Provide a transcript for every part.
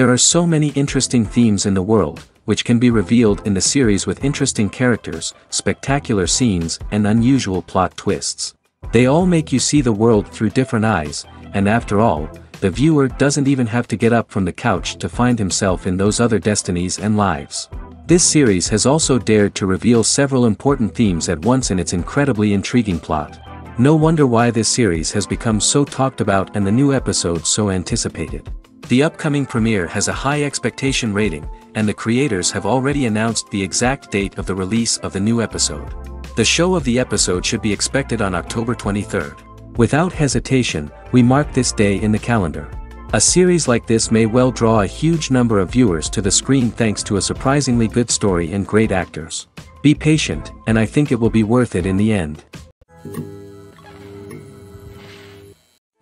There are so many interesting themes in the world, which can be revealed in the series with interesting characters, spectacular scenes, and unusual plot twists. They all make you see the world through different eyes, and after all, the viewer doesn't even have to get up from the couch to find himself in those other destinies and lives. This series has also dared to reveal several important themes at once in its incredibly intriguing plot. No wonder why this series has become so talked about and the new episodes so anticipated. The upcoming premiere has a high expectation rating, and the creators have already announced the exact date of the release of the new episode. The show of the episode should be expected on October 23rd. Without hesitation, we mark this day in the calendar. A series like this may well draw a huge number of viewers to the screen thanks to a surprisingly good story and great actors. Be patient, and I think it will be worth it in the end.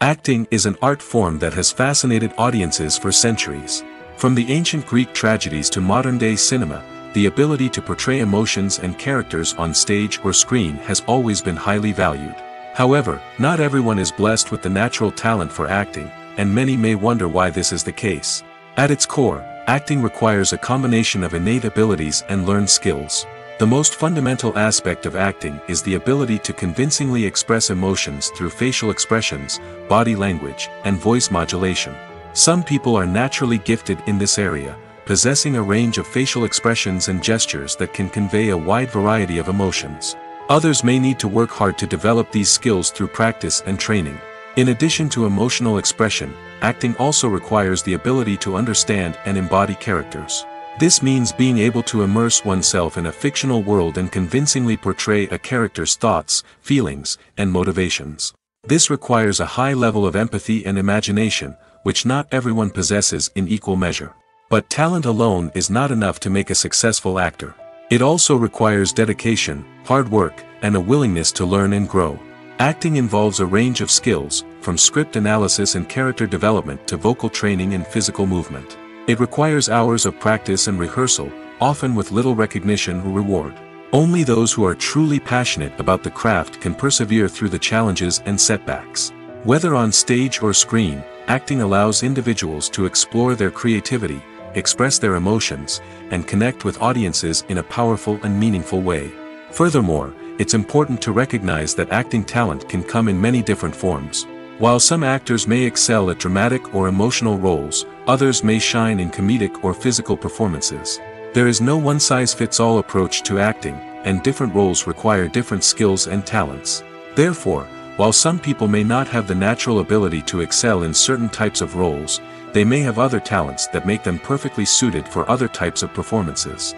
Acting is an art form that has fascinated audiences for centuries. From the ancient Greek tragedies to modern-day cinema, the ability to portray emotions and characters on stage or screen has always been highly valued. However, not everyone is blessed with the natural talent for acting, and many may wonder why this is the case. At its core, acting requires a combination of innate abilities and learned skills. The most fundamental aspect of acting is the ability to convincingly express emotions through facial expressions, body language, and voice modulation. Some people are naturally gifted in this area, possessing a range of facial expressions and gestures that can convey a wide variety of emotions. Others may need to work hard to develop these skills through practice and training. In addition to emotional expression, acting also requires the ability to understand and embody characters. This means being able to immerse oneself in a fictional world and convincingly portray a character's thoughts, feelings, and motivations. This requires a high level of empathy and imagination, which not everyone possesses in equal measure. But talent alone is not enough to make a successful actor. It also requires dedication, hard work, and a willingness to learn and grow. Acting involves a range of skills, from script analysis and character development to vocal training and physical movement. It requires hours of practice and rehearsal, often with little recognition or reward. Only those who are truly passionate about the craft can persevere through the challenges and setbacks. Whether on stage or screen, acting allows individuals to explore their creativity, express their emotions, and connect with audiences in a powerful and meaningful way. Furthermore, it's important to recognize that acting talent can come in many different forms. While some actors may excel at dramatic or emotional roles, others may shine in comedic or physical performances. There is no one-size-fits-all approach to acting, and different roles require different skills and talents. Therefore, while some people may not have the natural ability to excel in certain types of roles, they may have other talents that make them perfectly suited for other types of performances.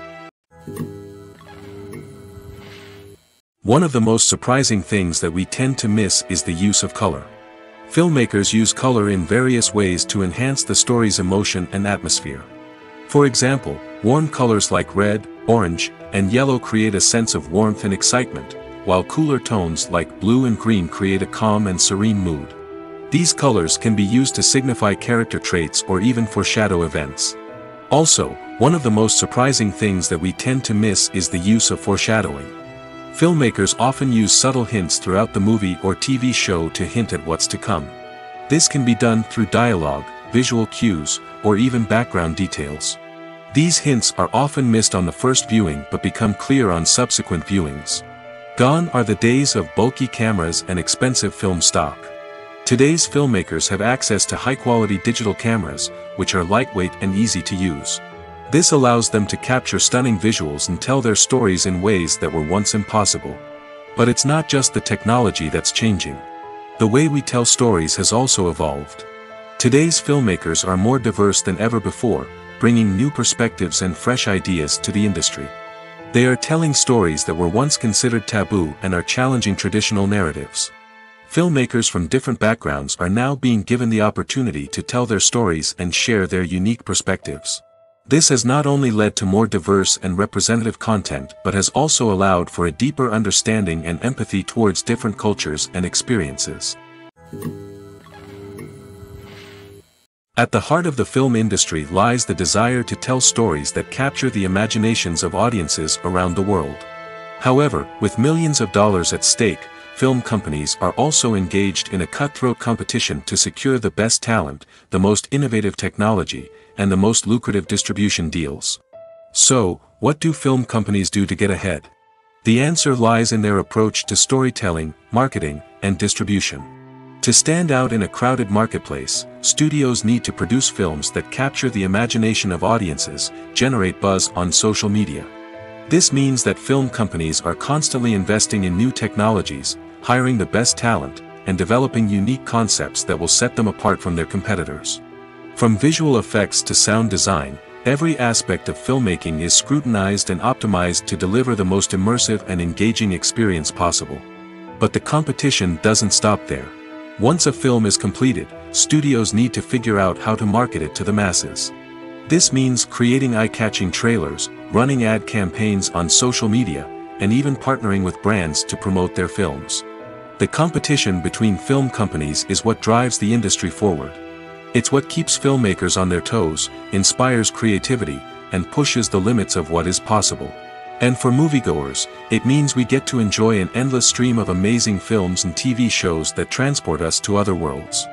One of the most surprising things that we tend to miss is the use of color. Filmmakers use color in various ways to enhance the story's emotion and atmosphere. For example, warm colors like red, orange, and yellow create a sense of warmth and excitement, while cooler tones like blue and green create a calm and serene mood. These colors can be used to signify character traits or even foreshadow events. Also, one of the most surprising things that we tend to miss is the use of foreshadowing. Filmmakers often use subtle hints throughout the movie or TV show to hint at what's to come. This can be done through dialogue, visual cues, or even background details. These hints are often missed on the first viewing but become clear on subsequent viewings. Gone are the days of bulky cameras and expensive film stock. Today's filmmakers have access to high-quality digital cameras, which are lightweight and easy to use. This allows them to capture stunning visuals and tell their stories in ways that were once impossible. But it's not just the technology that's changing. The way we tell stories has also evolved. Today's filmmakers are more diverse than ever before, bringing new perspectives and fresh ideas to the industry. They are telling stories that were once considered taboo and are challenging traditional narratives. Filmmakers from different backgrounds are now being given the opportunity to tell their stories and share their unique perspectives. This has not only led to more diverse and representative content but has also allowed for a deeper understanding and empathy towards different cultures and experiences. At the heart of the film industry lies the desire to tell stories that capture the imaginations of audiences around the world. However, with millions of dollars at stake, film companies are also engaged in a cutthroat competition to secure the best talent, the most innovative technology, and the most lucrative distribution deals. So, what do film companies do to get ahead? The answer lies in their approach to storytelling, marketing, and distribution. To stand out in a crowded marketplace, studios need to produce films that capture the imagination of audiences, generate buzz on social media. This means that film companies are constantly investing in new technologies, hiring the best talent, and developing unique concepts that will set them apart from their competitors. From visual effects to sound design, every aspect of filmmaking is scrutinized and optimized to deliver the most immersive and engaging experience possible. But the competition doesn't stop there. Once a film is completed, studios need to figure out how to market it to the masses. This means creating eye-catching trailers, running ad campaigns on social media, and even partnering with brands to promote their films. The competition between film companies is what drives the industry forward. It's what keeps filmmakers on their toes, inspires creativity, and pushes the limits of what is possible. And for moviegoers, it means we get to enjoy an endless stream of amazing films and TV shows that transport us to other worlds.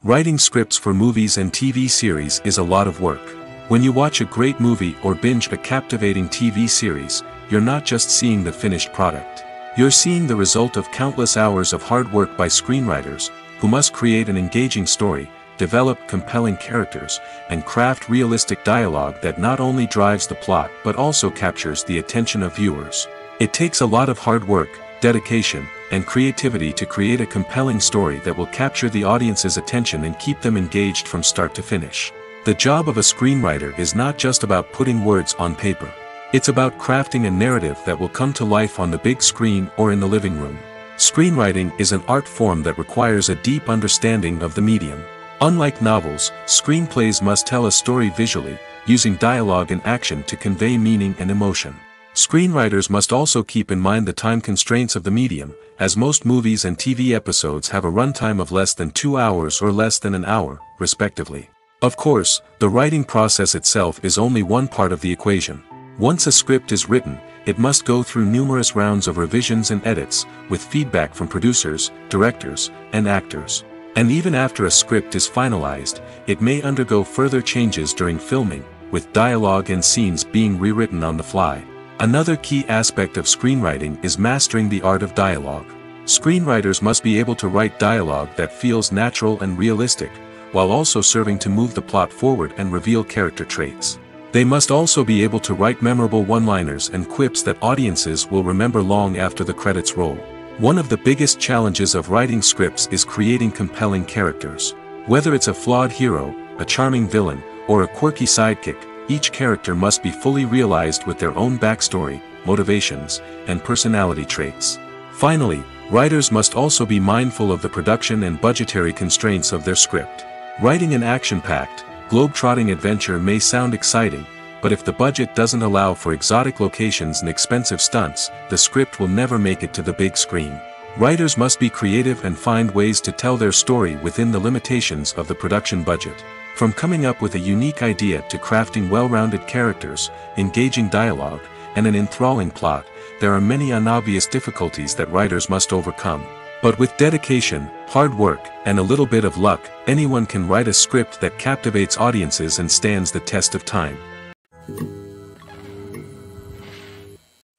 Writing scripts for movies and TV series is a lot of work. When you watch a great movie or binge a captivating TV series, you're not just seeing the finished product. You're seeing the result of countless hours of hard work by screenwriters, who must create an engaging story, develop compelling characters, and craft realistic dialogue that not only drives the plot but also captures the attention of viewers. It takes a lot of hard work, dedication, and creativity to create a compelling story that will capture the audience's attention and keep them engaged from start to finish. The job of a screenwriter is not just about putting words on paper. It's about crafting a narrative that will come to life on the big screen or in the living room. Screenwriting is an art form that requires a deep understanding of the medium. Unlike novels, screenplays must tell a story visually, using dialogue and action to convey meaning and emotion. Screenwriters must also keep in mind the time constraints of the medium, as most movies and TV episodes have a runtime of less than 2 hours or less than an hour, respectively. Of course, the writing process itself is only one part of the equation. Once a script is written, it must go through numerous rounds of revisions and edits, with feedback from producers, directors, and actors. And even after a script is finalized, it may undergo further changes during filming, with dialogue and scenes being rewritten on the fly. Another key aspect of screenwriting is mastering the art of dialogue. Screenwriters must be able to write dialogue that feels natural and realistic, while also serving to move the plot forward and reveal character traits. They must also be able to write memorable one-liners and quips that audiences will remember long after the credits roll. One of the biggest challenges of writing scripts is creating compelling characters. Whether it's a flawed hero, a charming villain, or a quirky sidekick, each character must be fully realized with their own backstory, motivations, and personality traits. Finally, writers must also be mindful of the production and budgetary constraints of their script. Writing an action-packed, globe-trotting adventure may sound exciting, but if the budget doesn't allow for exotic locations and expensive stunts, the script will never make it to the big screen. Writers must be creative and find ways to tell their story within the limitations of the production budget. From coming up with a unique idea to crafting well-rounded characters, engaging dialogue, and an enthralling plot, there are many unobvious difficulties that writers must overcome. But with dedication, hard work, and a little bit of luck, anyone can write a script that captivates audiences and stands the test of time.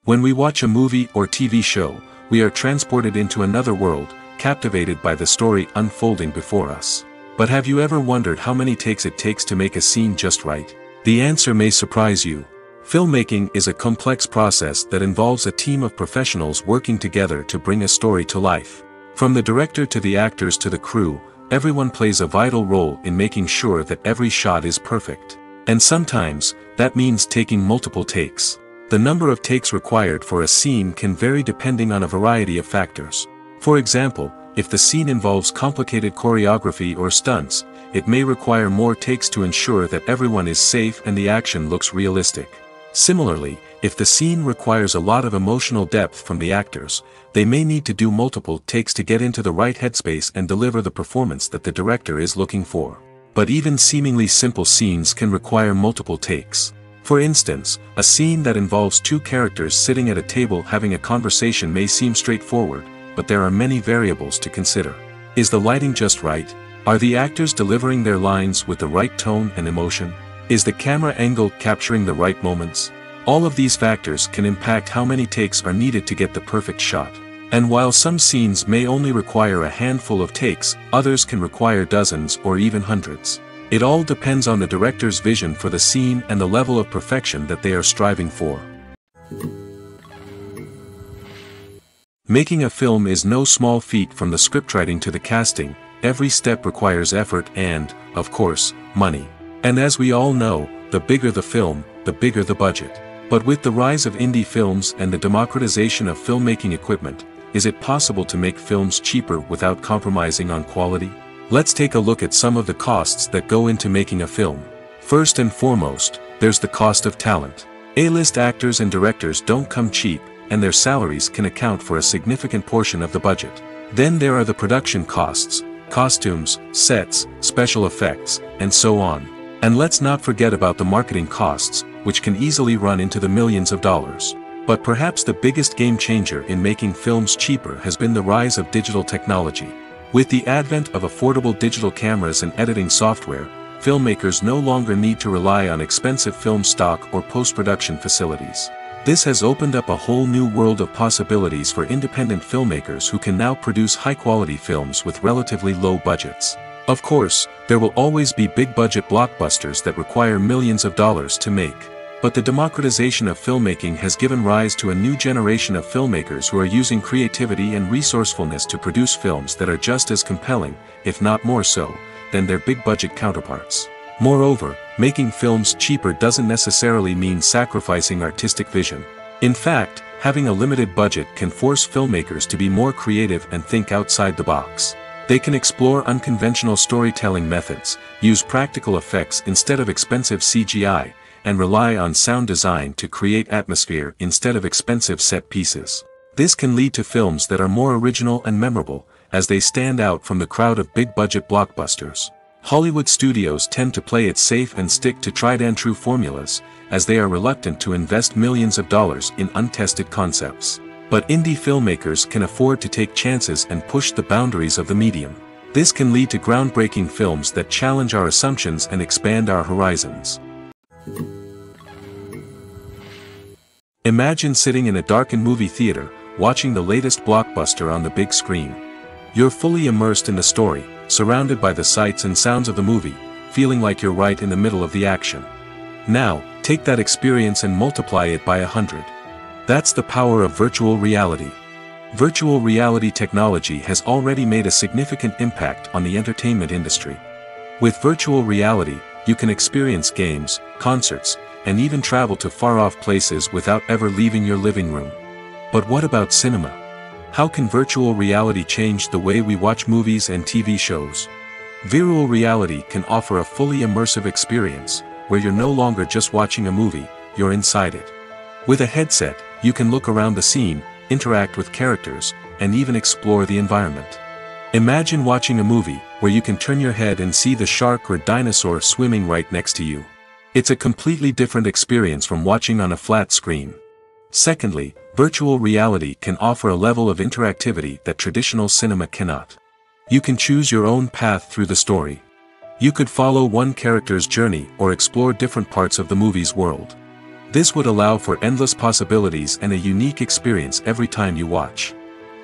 When we watch a movie or TV show, we are transported into another world, captivated by the story unfolding before us. But have you ever wondered how many takes it takes to make a scene just right? The answer may surprise you. Filmmaking is a complex process that involves a team of professionals working together to bring a story to life. From the director to the actors to the crew, everyone plays a vital role in making sure that every shot is perfect. And sometimes, that means taking multiple takes. The number of takes required for a scene can vary depending on a variety of factors. For example, if the scene involves complicated choreography or stunts, it may require more takes to ensure that everyone is safe and the action looks realistic. Similarly, if the scene requires a lot of emotional depth from the actors, they may need to do multiple takes to get into the right headspace and deliver the performance that the director is looking for. But even seemingly simple scenes can require multiple takes. For instance, a scene that involves two characters sitting at a table having a conversation may seem straightforward, but there are many variables to consider. Is the lighting just right? Are the actors delivering their lines with the right tone and emotion? Is the camera angle capturing the right moments? All of these factors can impact how many takes are needed to get the perfect shot. And while some scenes may only require a handful of takes, others can require dozens or even hundreds. It all depends on the director's vision for the scene and the level of perfection that they are striving for. Making a film is no small feat. From the scriptwriting to the casting, every step requires effort and, of course, money. And as we all know, the bigger the film, the bigger the budget. But with the rise of indie films and the democratization of filmmaking equipment, is it possible to make films cheaper without compromising on quality? Let's take a look at some of the costs that go into making a film. First and foremost, there's the cost of talent. A-list actors and directors don't come cheap, and their salaries can account for a significant portion of the budget. Then there are the production costs, costumes, sets, special effects, and so on. And let's not forget about the marketing costs, which can easily run into the millions of dollars. But perhaps the biggest game changer in making films cheaper has been the rise of digital technology. With the advent of affordable digital cameras and editing software, filmmakers no longer need to rely on expensive film stock or post-production facilities. This has opened up a whole new world of possibilities for independent filmmakers who can now produce high-quality films with relatively low budgets. Of course, there will always be big-budget blockbusters that require millions of dollars to make. But the democratization of filmmaking has given rise to a new generation of filmmakers who are using creativity and resourcefulness to produce films that are just as compelling, if not more so, than their big-budget counterparts. Moreover, making films cheaper doesn't necessarily mean sacrificing artistic vision. In fact, having a limited budget can force filmmakers to be more creative and think outside the box. They can explore unconventional storytelling methods, use practical effects instead of expensive CGI, and rely on sound design to create atmosphere instead of expensive set pieces. This can lead to films that are more original and memorable, as they stand out from the crowd of big-budget blockbusters. Hollywood studios tend to play it safe and stick to tried-and-true formulas, as they are reluctant to invest millions of dollars in untested concepts. But indie filmmakers can afford to take chances and push the boundaries of the medium. This can lead to groundbreaking films that challenge our assumptions and expand our horizons. Imagine sitting in a darkened movie theater, watching the latest blockbuster on the big screen. You're fully immersed in the story, surrounded by the sights and sounds of the movie, feeling like you're right in the middle of the action. Now, take that experience and multiply it by 100. That's the power of virtual reality. Virtual reality technology has already made a significant impact on the entertainment industry. With virtual reality, you can experience games, concerts, and even travel to far-off places without ever leaving your living room. But what about cinema? How can virtual reality change the way we watch movies and TV shows? Virtual reality can offer a fully immersive experience, where you're no longer just watching a movie, you're inside it. With a headset, you can look around the scene, interact with characters, and even explore the environment. Imagine watching a movie, where you can turn your head and see the shark or dinosaur swimming right next to you. It's a completely different experience from watching on a flat screen. Secondly, virtual reality can offer a level of interactivity that traditional cinema cannot. You can choose your own path through the story. You could follow one character's journey or explore different parts of the movie's world. This would allow for endless possibilities and a unique experience every time you watch.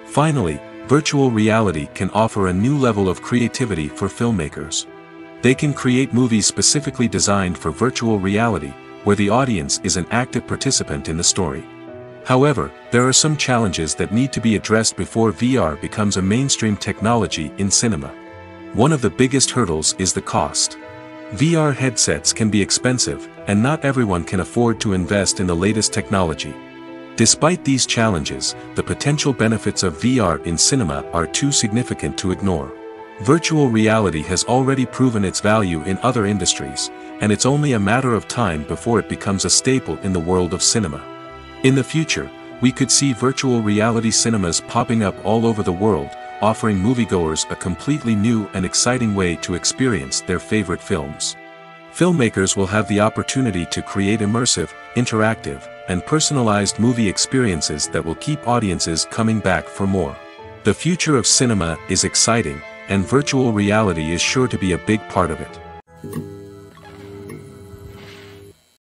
Finally, virtual reality can offer a new level of creativity for filmmakers. They can create movies specifically designed for virtual reality, where the audience is an active participant in the story. However, there are some challenges that need to be addressed before VR becomes a mainstream technology in cinema. One of the biggest hurdles is the cost. VR headsets can be expensive, and not everyone can afford to invest in the latest technology. Despite these challenges, the potential benefits of VR in cinema are too significant to ignore. Virtual reality has already proven its value in other industries, and it's only a matter of time before it becomes a staple in the world of cinema. In the future, we could see virtual reality cinemas popping up all over the world, offering moviegoers a completely new and exciting way to experience their favorite films. Filmmakers will have the opportunity to create immersive, interactive, and personalized movie experiences that will keep audiences coming back for more. The future of cinema is exciting, and virtual reality is sure to be a big part of it.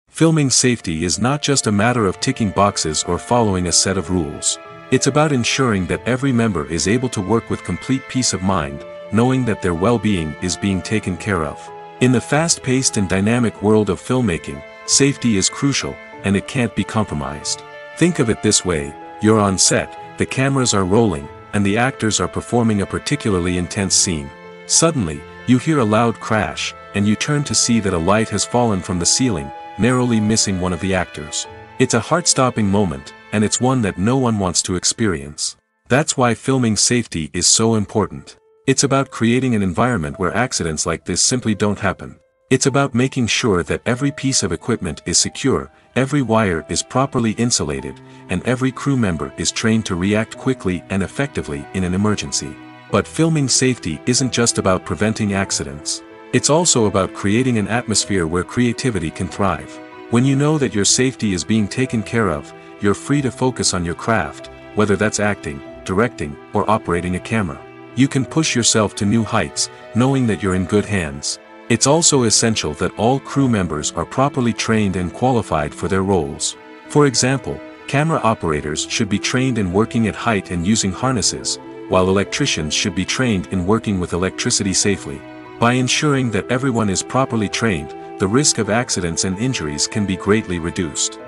Filming safety is not just a matter of ticking boxes or following a set of rules. It's about ensuring that every member is able to work with complete peace of mind, knowing that their well-being is being taken care of. In the fast-paced and dynamic world of filmmaking, safety is crucial, and it can't be compromised. Think of it this way: you're on set, the cameras are rolling, and the actors are performing a particularly intense scene. Suddenly, you hear a loud crash, and you turn to see that a light has fallen from the ceiling, narrowly missing one of the actors. It's a heart-stopping moment, and it's one that no one wants to experience. That's why filming safety is so important. It's about creating an environment where accidents like this simply don't happen. It's about making sure that every piece of equipment is secure, every wire is properly insulated, and every crew member is trained to react quickly and effectively in an emergency. But filming safety isn't just about preventing accidents. It's also about creating an atmosphere where creativity can thrive. When you know that your safety is being taken care of, you're free to focus on your craft, whether that's acting, directing, or operating a camera. You can push yourself to new heights, knowing that you're in good hands. It's also essential that all crew members are properly trained and qualified for their roles. For example, camera operators should be trained in working at height and using harnesses, while electricians should be trained in working with electricity safely. By ensuring that everyone is properly trained, the risk of accidents and injuries can be greatly reduced.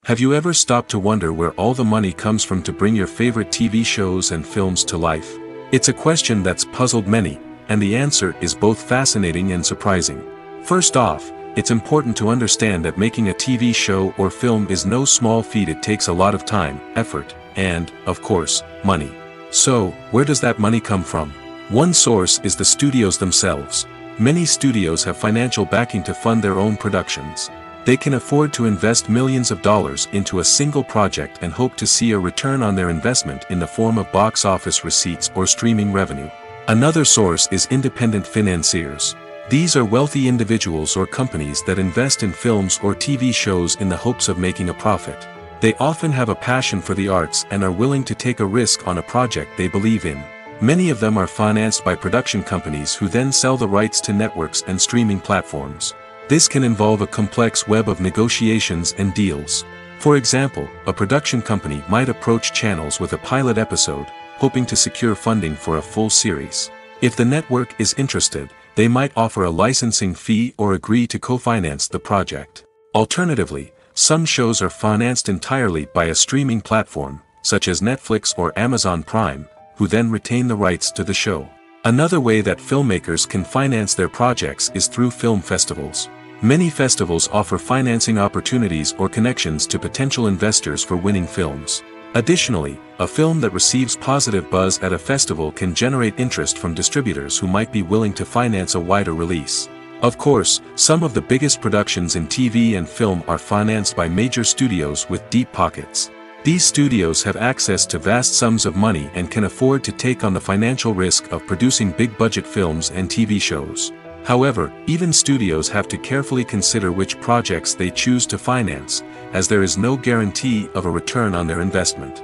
Have you ever stopped to wonder where all the money comes from to bring your favorite TV shows and films to life? It's a question that's puzzled many, and the answer is both fascinating and surprising. First off, it's important to understand that making a TV show or film is no small feat. It takes a lot of time, effort, and, of course, money. So, where does that money come from? One source is the studios themselves. Many studios have financial backing to fund their own productions. They can afford to invest millions of dollars into a single project and hope to see a return on their investment in the form of box office receipts or streaming revenue. Another source is independent financiers. These are wealthy individuals or companies that invest in films or TV shows in the hopes of making a profit. They often have a passion for the arts and are willing to take a risk on a project they believe in. Many of them are financed by production companies who then sell the rights to networks and streaming platforms. This can involve a complex web of negotiations and deals. For example, a production company might approach channels with a pilot episode, hoping to secure funding for a full series. If the network is interested, they might offer a licensing fee or agree to co-finance the project. Alternatively, some shows are financed entirely by a streaming platform, such as Netflix or Amazon Prime, who then retain the rights to the show. Another way that filmmakers can finance their projects is through film festivals. Many festivals offer financing opportunities or connections to potential investors for winning films. Additionally, a film that receives positive buzz at a festival can generate interest from distributors who might be willing to finance a wider release. Of course, some of the biggest productions in TV and film are financed by major studios with deep pockets. These studios have access to vast sums of money and can afford to take on the financial risk of producing big-budget films and TV shows. However, even studios have to carefully consider which projects they choose to finance, as there is no guarantee of a return on their investment.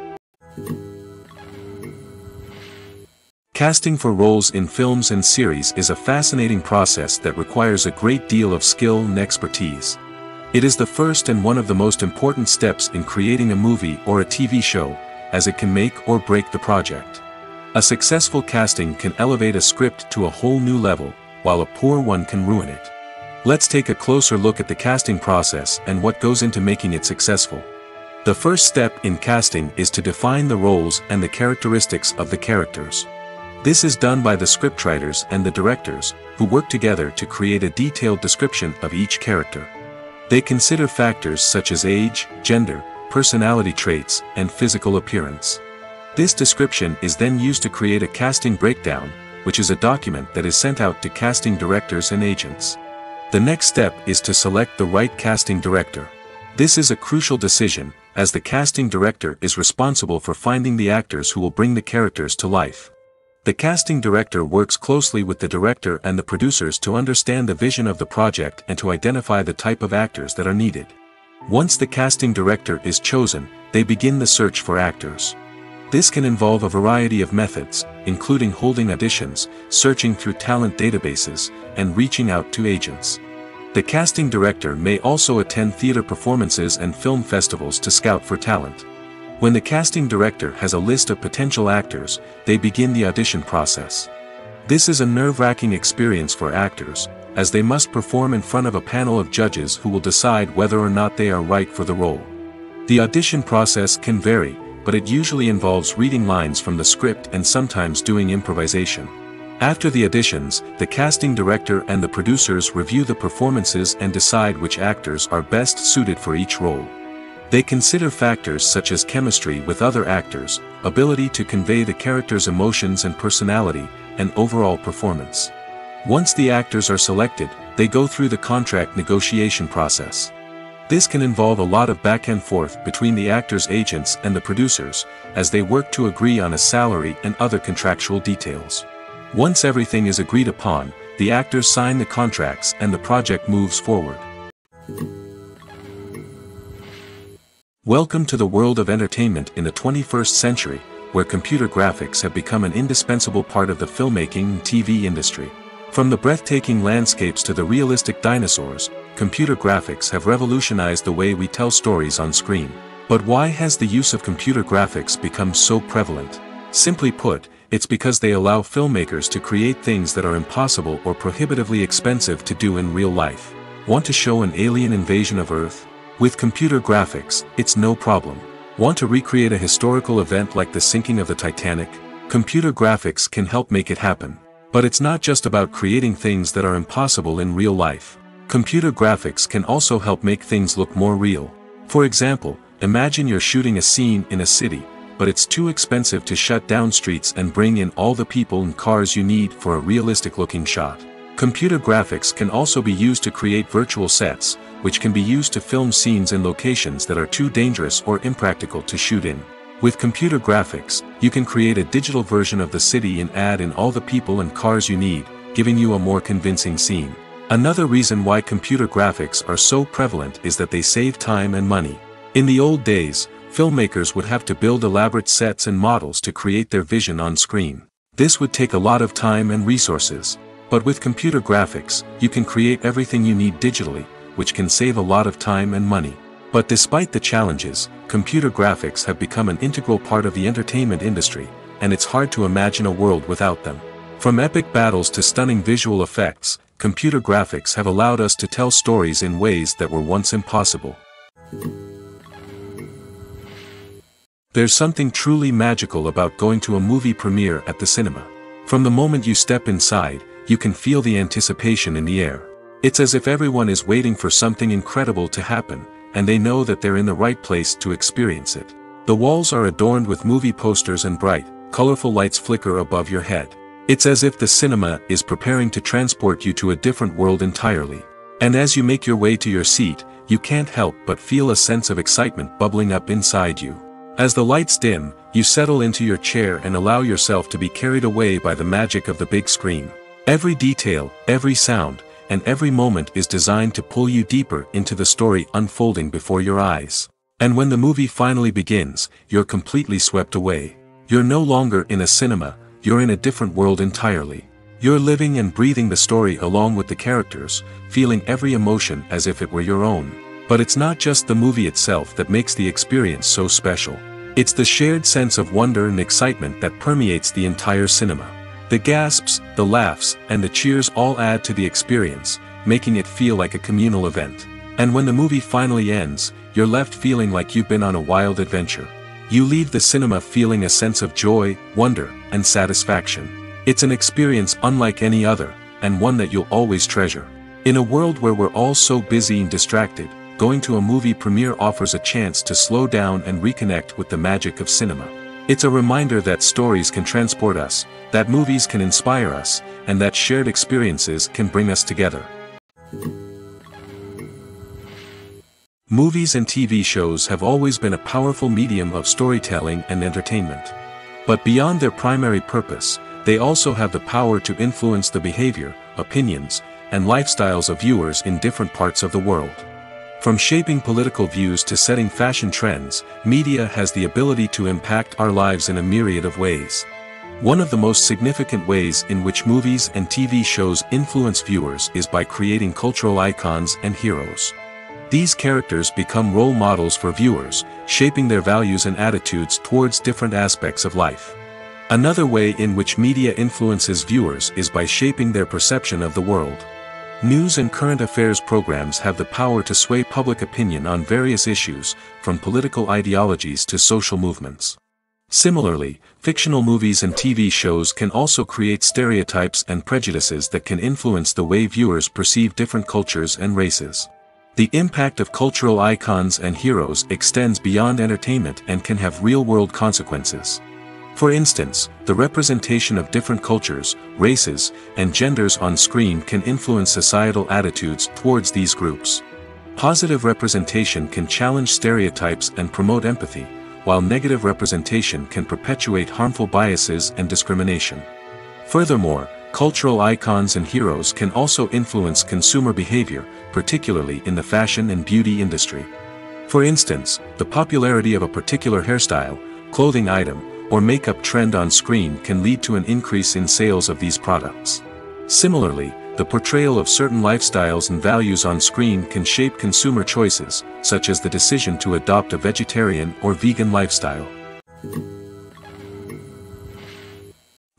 Casting for roles in films and series is a fascinating process that requires a great deal of skill and expertise. It is the first and one of the most important steps in creating a movie or a TV show, as it can make or break the project. A successful casting can elevate a script to a whole new level, while a poor one can ruin it. Let's take a closer look at the casting process and what goes into making it successful. The first step in casting is to define the roles and the characteristics of the characters. This is done by the scriptwriters and the directors, who work together to create a detailed description of each character. They consider factors such as age, gender, personality traits, and physical appearance. This description is then used to create a casting breakdown, which is a document that is sent out to casting directors and agents. The next step is to select the right casting director. This is a crucial decision, as the casting director is responsible for finding the actors who will bring the characters to life. The casting director works closely with the director and the producers to understand the vision of the project and to identify the type of actors that are needed. Once the casting director is chosen, they begin the search for actors. This can involve a variety of methods, including holding auditions, searching through talent databases, and reaching out to agents. The casting director may also attend theater performances and film festivals to scout for talent. When the casting director has a list of potential actors, they begin the audition process. This is a nerve-wracking experience for actors, as they must perform in front of a panel of judges who will decide whether or not they are right for the role. The audition process can vary, but it usually involves reading lines from the script and sometimes doing improvisation. After the auditions, the casting director and the producers review the performances and decide which actors are best suited for each role. They consider factors such as chemistry with other actors, ability to convey the character's emotions and personality, and overall performance. Once the actors are selected, they go through the contract negotiation process. This can involve a lot of back and forth between the actors' agents and the producers, as they work to agree on a salary and other contractual details. Once everything is agreed upon, the actors sign the contracts and the project moves forward. Welcome to the world of entertainment in the 21st century, where computer graphics have become an indispensable part of the filmmaking and TV industry. From the breathtaking landscapes to the realistic dinosaurs, computer graphics have revolutionized the way we tell stories on screen. But why has the use of computer graphics become so prevalent? Simply put, it's because they allow filmmakers to create things that are impossible or prohibitively expensive to do in real life. Want to show an alien invasion of Earth? With computer graphics, it's no problem. Want to recreate a historical event like the sinking of the Titanic? Computer graphics can help make it happen. But it's not just about creating things that are impossible in real life. Computer graphics can also help make things look more real. For example, imagine you're shooting a scene in a city, but it's too expensive to shut down streets and bring in all the people and cars you need for a realistic-looking shot. Computer graphics can also be used to create virtual sets, which can be used to film scenes in locations that are too dangerous or impractical to shoot in. With computer graphics, you can create a digital version of the city and add in all the people and cars you need, giving you a more convincing scene. Another reason why computer graphics are so prevalent is that they save time and money. In the old days, filmmakers would have to build elaborate sets and models to create their vision on screen. This would take a lot of time and resources. But with computer graphics, you can create everything you need digitally, which can save a lot of time and money. But despite the challenges, computer graphics have become an integral part of the entertainment industry, and it's hard to imagine a world without them. From epic battles to stunning visual effects, computer graphics have allowed us to tell stories in ways that were once impossible. There's something truly magical about going to a movie premiere at the cinema. From the moment you step inside, you can feel the anticipation in the air. It's as if everyone is waiting for something incredible to happen, and they know that they're in the right place to experience it. The walls are adorned with movie posters and bright, colorful lights flicker above your head. It's as if the cinema is preparing to transport you to a different world entirely. And as you make your way to your seat, you can't help but feel a sense of excitement bubbling up inside you. As the lights dim, you settle into your chair and allow yourself to be carried away by the magic of the big screen. Every detail, every sound, and every moment is designed to pull you deeper into the story unfolding before your eyes. And when the movie finally begins, you're completely swept away. You're no longer in a cinema, you're in a different world entirely. You're living and breathing the story along with the characters, feeling every emotion as if it were your own. But it's not just the movie itself that makes the experience so special. It's the shared sense of wonder and excitement that permeates the entire cinema. The gasps, the laughs, and the cheers all add to the experience, making it feel like a communal event. And when the movie finally ends, you're left feeling like you've been on a wild adventure. You leave the cinema feeling a sense of joy, wonder, and satisfaction. It's an experience unlike any other, and one that you'll always treasure. In a world where we're all so busy and distracted, going to a movie premiere offers a chance to slow down and reconnect with the magic of cinema. It's a reminder that stories can transport us, that movies can inspire us, and that shared experiences can bring us together. Movies and TV shows have always been a powerful medium of storytelling and entertainment. But beyond their primary purpose, they also have the power to influence the behavior, opinions, and lifestyles of viewers in different parts of the world. From shaping political views to setting fashion trends, media has the ability to impact our lives in a myriad of ways. One of the most significant ways in which movies and TV shows influence viewers is by creating cultural icons and heroes. These characters become role models for viewers, shaping their values and attitudes towards different aspects of life. Another way in which media influences viewers is by shaping their perception of the world. News and current affairs programs have the power to sway public opinion on various issues, from political ideologies to social movements. Similarly, fictional movies and TV shows can also create stereotypes and prejudices that can influence the way viewers perceive different cultures and races. The impact of cultural icons and heroes extends beyond entertainment and can have real-world consequences. For instance, the representation of different cultures, races, and genders on screen can influence societal attitudes towards these groups. Positive representation can challenge stereotypes and promote empathy, while negative representation can perpetuate harmful biases and discrimination. Furthermore, cultural icons and heroes can also influence consumer behavior, particularly in the fashion and beauty industry. For instance, the popularity of a particular hairstyle, clothing item, or makeup trend on screen can lead to an increase in sales of these products. Similarly, the portrayal of certain lifestyles and values on screen can shape consumer choices, such as the decision to adopt a vegetarian or vegan lifestyle.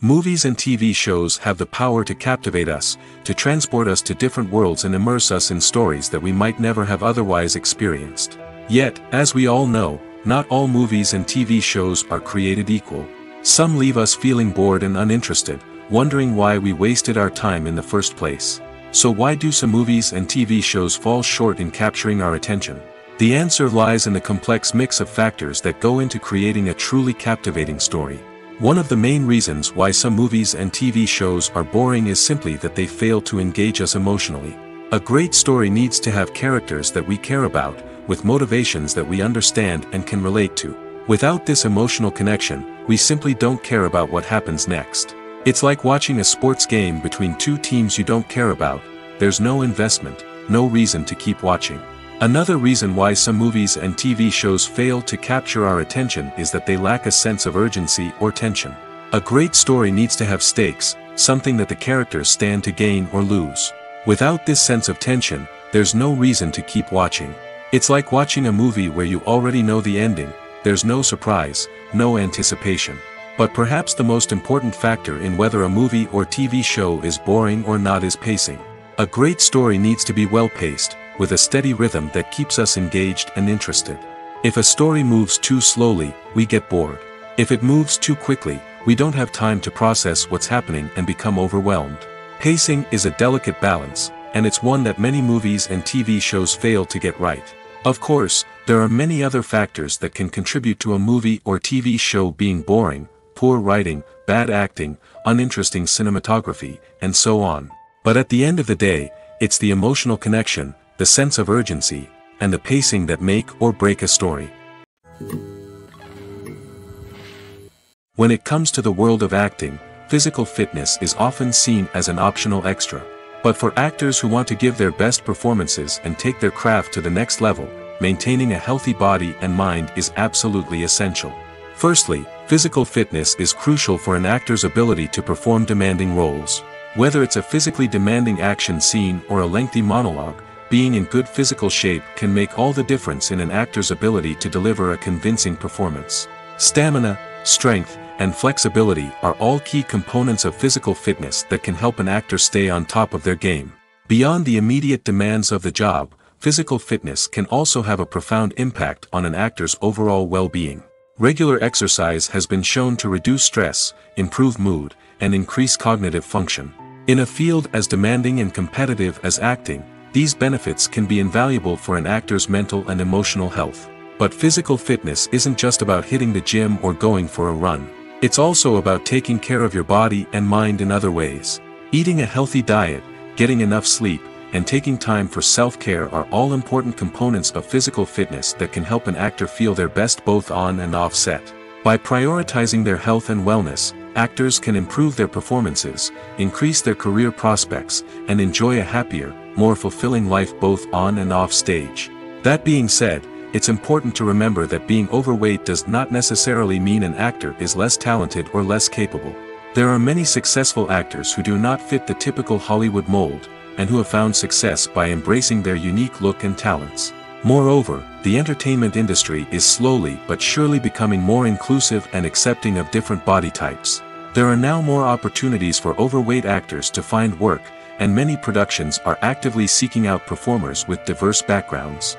Movies and TV shows have the power to captivate us, to transport us to different worlds and immerse us in stories that we might never have otherwise experienced. Yet, as we all know, not all movies and TV shows are created equal. Some leave us feeling bored and uninterested, wondering why we wasted our time in the first place. So why do some movies and TV shows fall short in capturing our attention? The answer lies in the complex mix of factors that go into creating a truly captivating story. One of the main reasons why some movies and TV shows are boring is simply that they fail to engage us emotionally. A great story needs to have characters that we care about, with motivations that we understand and can relate to. Without this emotional connection, we simply don't care about what happens next. It's like watching a sports game between two teams you don't care about. There's no investment, no reason to keep watching. Another reason why some movies and TV shows fail to capture our attention is that they lack a sense of urgency or tension. A great story needs to have stakes, something that the characters stand to gain or lose. Without this sense of tension, there's no reason to keep watching. It's like watching a movie where you already know the ending. There's no surprise, no anticipation. But perhaps the most important factor in whether a movie or TV show is boring or not is pacing. A great story needs to be well-paced, with a steady rhythm that keeps us engaged and interested. If a story moves too slowly, we get bored. If it moves too quickly, we don't have time to process what's happening and become overwhelmed. Pacing is a delicate balance, and it's one that many movies and TV shows fail to get right. Of course, there are many other factors that can contribute to a movie or TV show being boring: poor writing, bad acting, uninteresting cinematography, and so on. But at the end of the day, it's the emotional connection, the sense of urgency, and the pacing that make or break a story. When it comes to the world of acting, physical fitness is often seen as an optional extra. But for actors who want to give their best performances and take their craft to the next level, maintaining a healthy body and mind is absolutely essential. Firstly, physical fitness is crucial for an actor's ability to perform demanding roles. Whether it's a physically demanding action scene or a lengthy monologue, being in good physical shape can make all the difference in an actor's ability to deliver a convincing performance. Stamina, strength, and flexibility are all key components of physical fitness that can help an actor stay on top of their game. Beyond the immediate demands of the job, physical fitness can also have a profound impact on an actor's overall well-being. Regular exercise has been shown to reduce stress, improve mood, and increase cognitive function. In a field as demanding and competitive as acting, these benefits can be invaluable for an actor's mental and emotional health. But physical fitness isn't just about hitting the gym or going for a run. It's also about taking care of your body and mind in other ways. Eating a healthy diet, getting enough sleep, and taking time for self-care are all important components of physical fitness that can help an actor feel their best both on and off set. By prioritizing their health and wellness, actors can improve their performances, increase their career prospects, and enjoy a happier, more fulfilling life both on and off stage. That being said, it's important to remember that being overweight does not necessarily mean an actor is less talented or less capable. There are many successful actors who do not fit the typical Hollywood mold, and who have found success by embracing their unique look and talents. Moreover, the entertainment industry is slowly but surely becoming more inclusive and accepting of different body types. There are now more opportunities for overweight actors to find work, and many productions are actively seeking out performers with diverse backgrounds.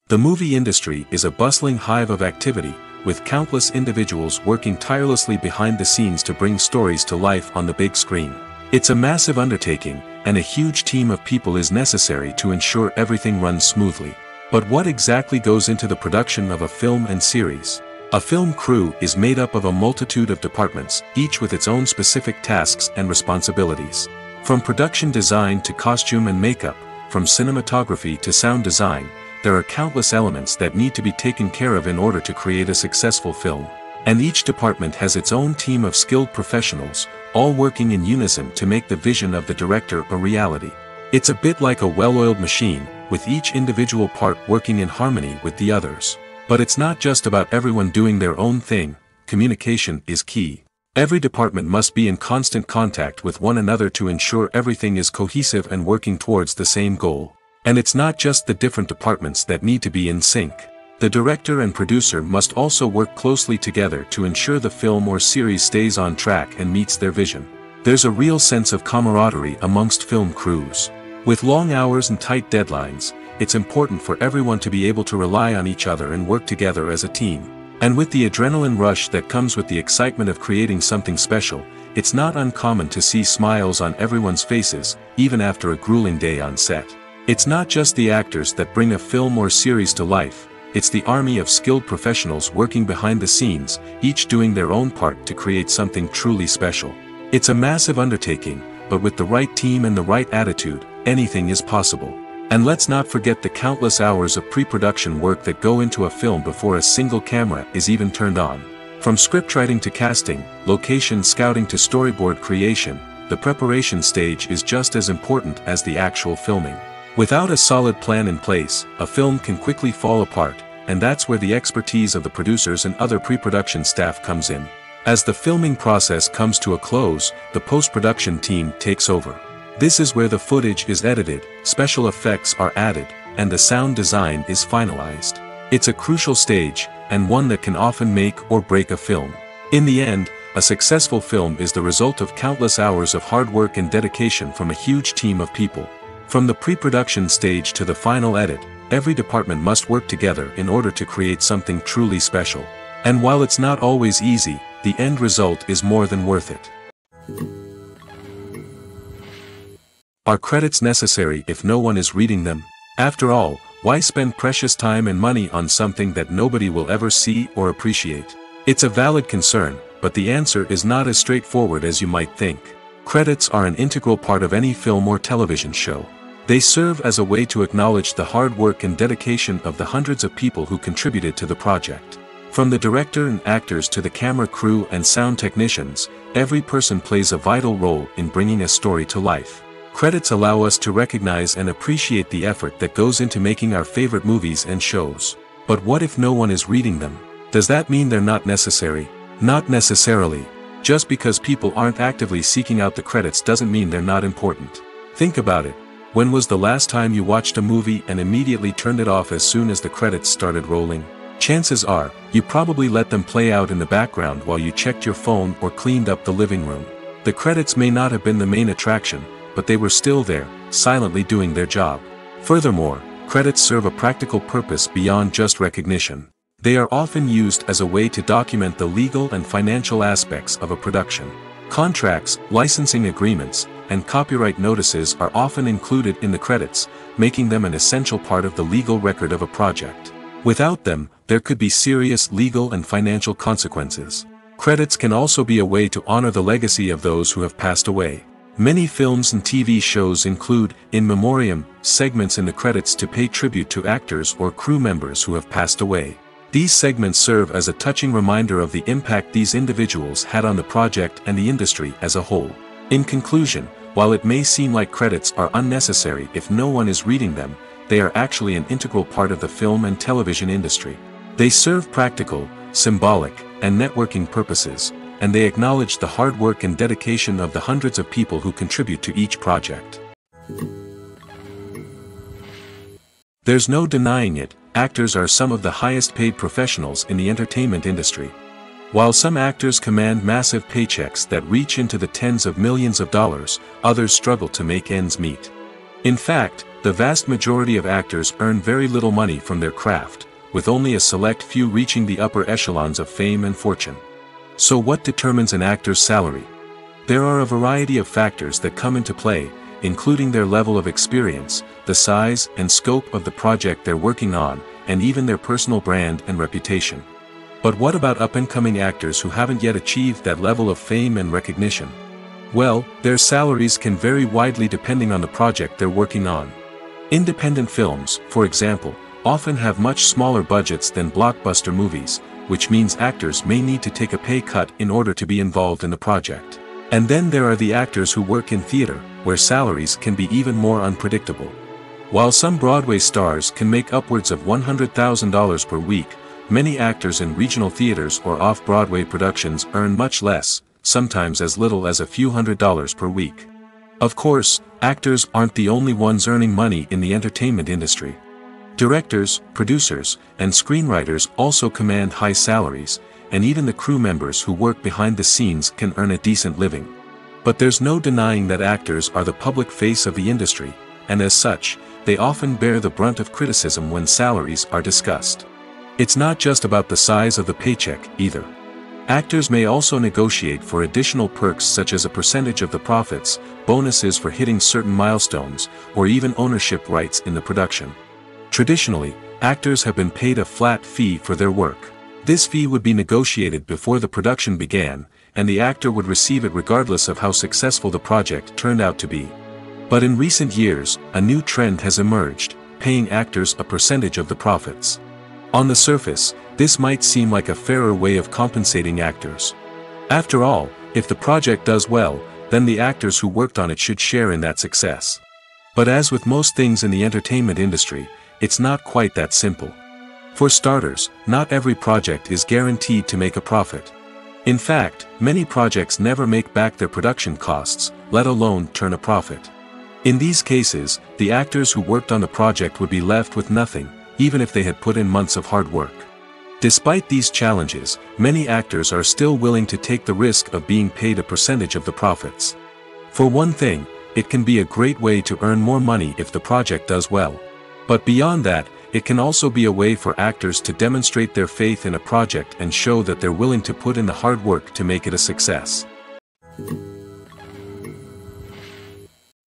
The movie industry is a bustling hive of activity, with countless individuals working tirelessly behind the scenes to bring stories to life on the big screen. It's a massive undertaking, and a huge team of people is necessary to ensure everything runs smoothly. But what exactly goes into the production of a film and series? A film crew is made up of a multitude of departments, each with its own specific tasks and responsibilities. From production design to costume and makeup, from cinematography to sound design, there are countless elements that need to be taken care of in order to create a successful film. And each department has its own team of skilled professionals, all working in unison to make the vision of the director a reality. It's a bit like a well-oiled machine, with each individual part working in harmony with the others. But it's not just about everyone doing their own thing. Communication is key. Every department must be in constant contact with one another to ensure everything is cohesive and working towards the same goal. And it's not just the different departments that need to be in sync. The director and producer must also work closely together to ensure the film or series stays on track and meets their vision. There's a real sense of camaraderie amongst film crews. With long hours and tight deadlines, it's important for everyone to be able to rely on each other and work together as a team. And with the adrenaline rush that comes with the excitement of creating something special, it's not uncommon to see smiles on everyone's faces, even after a grueling day on set. It's not just the actors that bring a film or series to life, it's the army of skilled professionals working behind the scenes, each doing their own part to create something truly special. It's a massive undertaking, but with the right team and the right attitude, anything is possible. And let's not forget the countless hours of pre-production work that go into a film before a single camera is even turned on. From scriptwriting to casting, location scouting to storyboard creation, the preparation stage is just as important as the actual filming. Without a solid plan in place, a film can quickly fall apart, and that's where the expertise of the producers and other pre-production staff comes in. As the filming process comes to a close, the post-production team takes over. This is where the footage is edited, special effects are added, and the sound design is finalized. It's a crucial stage, and one that can often make or break a film. In the end, a successful film is the result of countless hours of hard work and dedication from a huge team of people. From the pre-production stage to the final edit, every department must work together in order to create something truly special. And while it's not always easy, the end result is more than worth it. Are credits necessary if no one is reading them? After all, why spend precious time and money on something that nobody will ever see or appreciate? It's a valid concern, but the answer is not as straightforward as you might think. Credits are an integral part of any film or television show. They serve as a way to acknowledge the hard work and dedication of the hundreds of people who contributed to the project. From the director and actors to the camera crew and sound technicians, every person plays a vital role in bringing a story to life. Credits allow us to recognize and appreciate the effort that goes into making our favorite movies and shows. But what if no one is reading them? Does that mean they're not necessary? Not necessarily. Just because people aren't actively seeking out the credits doesn't mean they're not important. Think about it. When was the last time you watched a movie and immediately turned it off as soon as the credits started rolling? Chances are, you probably let them play out in the background while you checked your phone or cleaned up the living room. The credits may not have been the main attraction, but they were still there, silently doing their job. Furthermore, credits serve a practical purpose beyond just recognition. They are often used as a way to document the legal and financial aspects of a production. Contracts, licensing agreements, and copyright notices are often included in the credits, making them an essential part of the legal record of a project. Without them, there could be serious legal and financial consequences. Credits can also be a way to honor the legacy of those who have passed away. Many films and TV shows include, in memoriam, segments in the credits to pay tribute to actors or crew members who have passed away. These segments serve as a touching reminder of the impact these individuals had on the project and the industry as a whole. In conclusion, while it may seem like credits are unnecessary if no one is reading them, they are actually an integral part of the film and television industry. They serve practical, symbolic, and networking purposes, and they acknowledge the hard work and dedication of the hundreds of people who contribute to each project. There's no denying it, actors are some of the highest paid professionals in the entertainment industry. While some actors command massive paychecks that reach into the tens of millions of dollars, others struggle to make ends meet. In fact, the vast majority of actors earn very little money from their craft, with only a select few reaching the upper echelons of fame and fortune. So what determines an actor's salary? There are a variety of factors that come into play, including their level of experience, the size and scope of the project they're working on, and even their personal brand and reputation. But what about up-and-coming actors who haven't yet achieved that level of fame and recognition? Well, their salaries can vary widely depending on the project they're working on. Independent films, for example, often have much smaller budgets than blockbuster movies, which means actors may need to take a pay cut in order to be involved in the project. And then there are the actors who work in theater, where salaries can be even more unpredictable. While some Broadway stars can make upwards of $100,000 per week, many actors in regional theaters or off-Broadway productions earn much less, sometimes as little as a few $100s per week. Of course, actors aren't the only ones earning money in the entertainment industry. Directors, producers, and screenwriters also command high salaries, and even the crew members who work behind the scenes can earn a decent living. But there's no denying that actors are the public face of the industry, and as such, they often bear the brunt of criticism when salaries are discussed. It's not just about the size of the paycheck, either. Actors may also negotiate for additional perks such as a percentage of the profits, bonuses for hitting certain milestones, or even ownership rights in the production. Traditionally, actors have been paid a flat fee for their work. This fee would be negotiated before the production began, and the actor would receive it regardless of how successful the project turned out to be. But in recent years, a new trend has emerged, paying actors a percentage of the profits. On the surface, this might seem like a fairer way of compensating actors. After all, if the project does well, then the actors who worked on it should share in that success. But as with most things in the entertainment industry, it's not quite that simple. For starters, not every project is guaranteed to make a profit. In fact, many projects never make back their production costs, let alone turn a profit. In these cases, the actors who worked on the project would be left with nothing, even if they had put in months of hard work. Despite these challenges, many actors are still willing to take the risk of being paid a percentage of the profits. For one thing, it can be a great way to earn more money if the project does well. But beyond that, it can also be a way for actors to demonstrate their faith in a project and show that they're willing to put in the hard work to make it a success.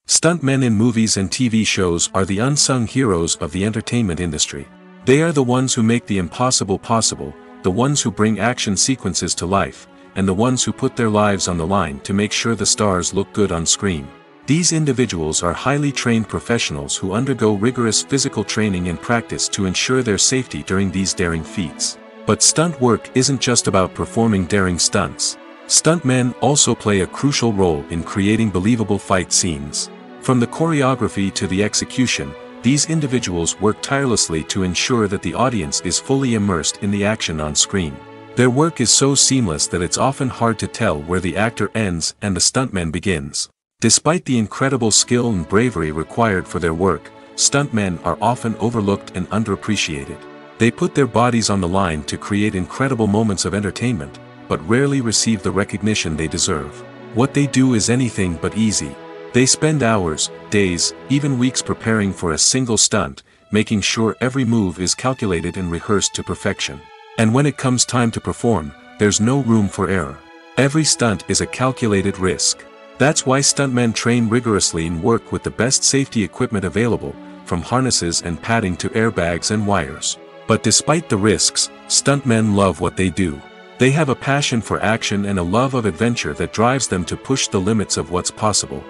Stuntmen in movies and TV shows are the unsung heroes of the entertainment industry. They are the ones who make the impossible possible, the ones who bring action sequences to life, and the ones who put their lives on the line to make sure the stars look good on screen. These individuals are highly trained professionals who undergo rigorous physical training and practice to ensure their safety during these daring feats. But stunt work isn't just about performing daring stunts. Stuntmen also play a crucial role in creating believable fight scenes. From the choreography to the execution, these individuals work tirelessly to ensure that the audience is fully immersed in the action on screen. Their work is so seamless that it's often hard to tell where the actor ends and the stuntman begins. Despite the incredible skill and bravery required for their work, stuntmen are often overlooked and underappreciated. They put their bodies on the line to create incredible moments of entertainment, but rarely receive the recognition they deserve. What they do is anything but easy. They spend hours, days, even weeks preparing for a single stunt, making sure every move is calculated and rehearsed to perfection. And when it comes time to perform, there's no room for error. Every stunt is a calculated risk. That's why stuntmen train rigorously and work with the best safety equipment available, from harnesses and padding to airbags and wires. But despite the risks, stuntmen love what they do. They have a passion for action and a love of adventure that drives them to push the limits of what's possible.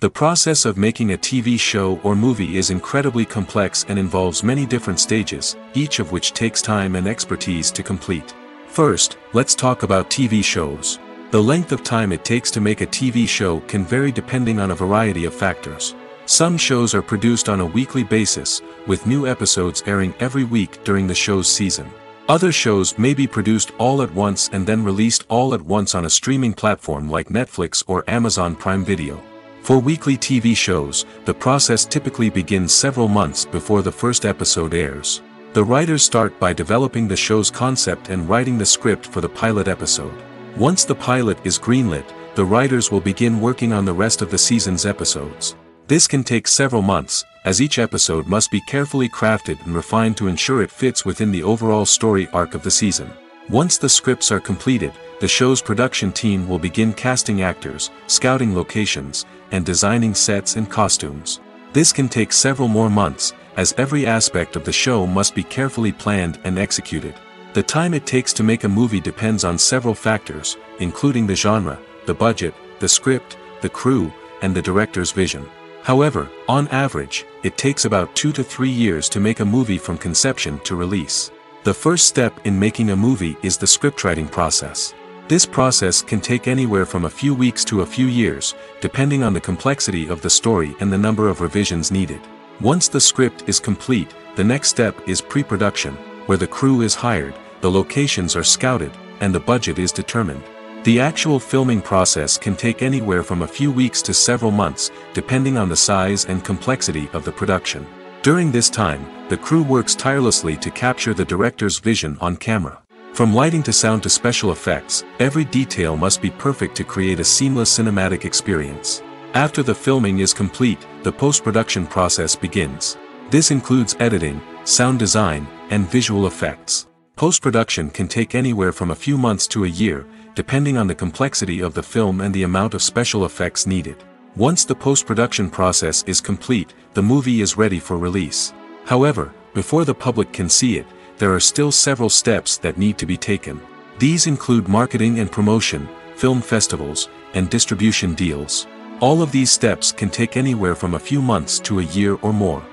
The process of making a TV show or movie is incredibly complex and involves many different stages, each of which takes time and expertise to complete. First, let's talk about TV shows. The length of time it takes to make a TV show can vary depending on a variety of factors. Some shows are produced on a weekly basis, with new episodes airing every week during the show's season. Other shows may be produced all at once and then released all at once on a streaming platform like Netflix or Amazon Prime Video. For weekly TV shows, the process typically begins several months before the first episode airs. The writers start by developing the show's concept and writing the script for the pilot episode. Once the pilot is greenlit, the writers will begin working on the rest of the season's episodes. This can take several months, as each episode must be carefully crafted and refined to ensure it fits within the overall story arc of the season. Once the scripts are completed, the show's production team will begin casting actors, scouting locations, and designing sets and costumes. This can take several more months, as every aspect of the show must be carefully planned and executed. The time it takes to make a movie depends on several factors, including the genre, the budget, the script, the crew, and the director's vision. However, on average, it takes about 2 to 3 years to make a movie from conception to release. The first step in making a movie is the scriptwriting process. This process can take anywhere from a few weeks to a few years, depending on the complexity of the story and the number of revisions needed. Once the script is complete, the next step is pre-production, where the crew is hired, the locations are scouted, and the budget is determined. The actual filming process can take anywhere from a few weeks to several months, depending on the size and complexity of the production. During this time, the crew works tirelessly to capture the director's vision on camera. From lighting to sound to special effects, every detail must be perfect to create a seamless cinematic experience. After the filming is complete, the post-production process begins. This includes editing, sound design, and visual effects. Post-production can take anywhere from a few months to a year, depending on the complexity of the film and the amount of special effects needed. Once the post-production process is complete, the movie is ready for release. However, before the public can see it, there are still several steps that need to be taken. These include marketing and promotion, film festivals, and distribution deals. All of these steps can take anywhere from a few months to a year or more.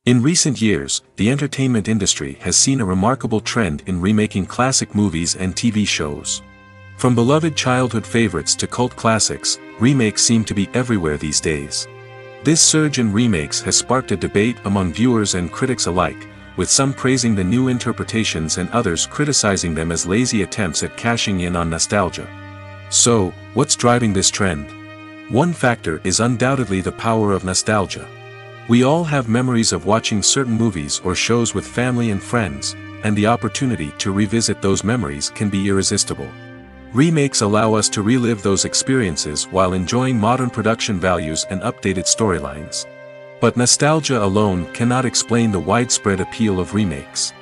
In recent years, the entertainment industry has seen a remarkable trend in remaking classic movies and TV shows. From beloved childhood favorites to cult classics, remakes seem to be everywhere these days. This surge in remakes has sparked a debate among viewers and critics alike, with some praising the new interpretations and others criticizing them as lazy attempts at cashing in on nostalgia. So, what's driving this trend? One factor is undoubtedly the power of nostalgia. We all have memories of watching certain movies or shows with family and friends, and the opportunity to revisit those memories can be irresistible. Remakes allow us to relive those experiences while enjoying modern production values and updated storylines. But nostalgia alone cannot explain the widespread appeal of remakes.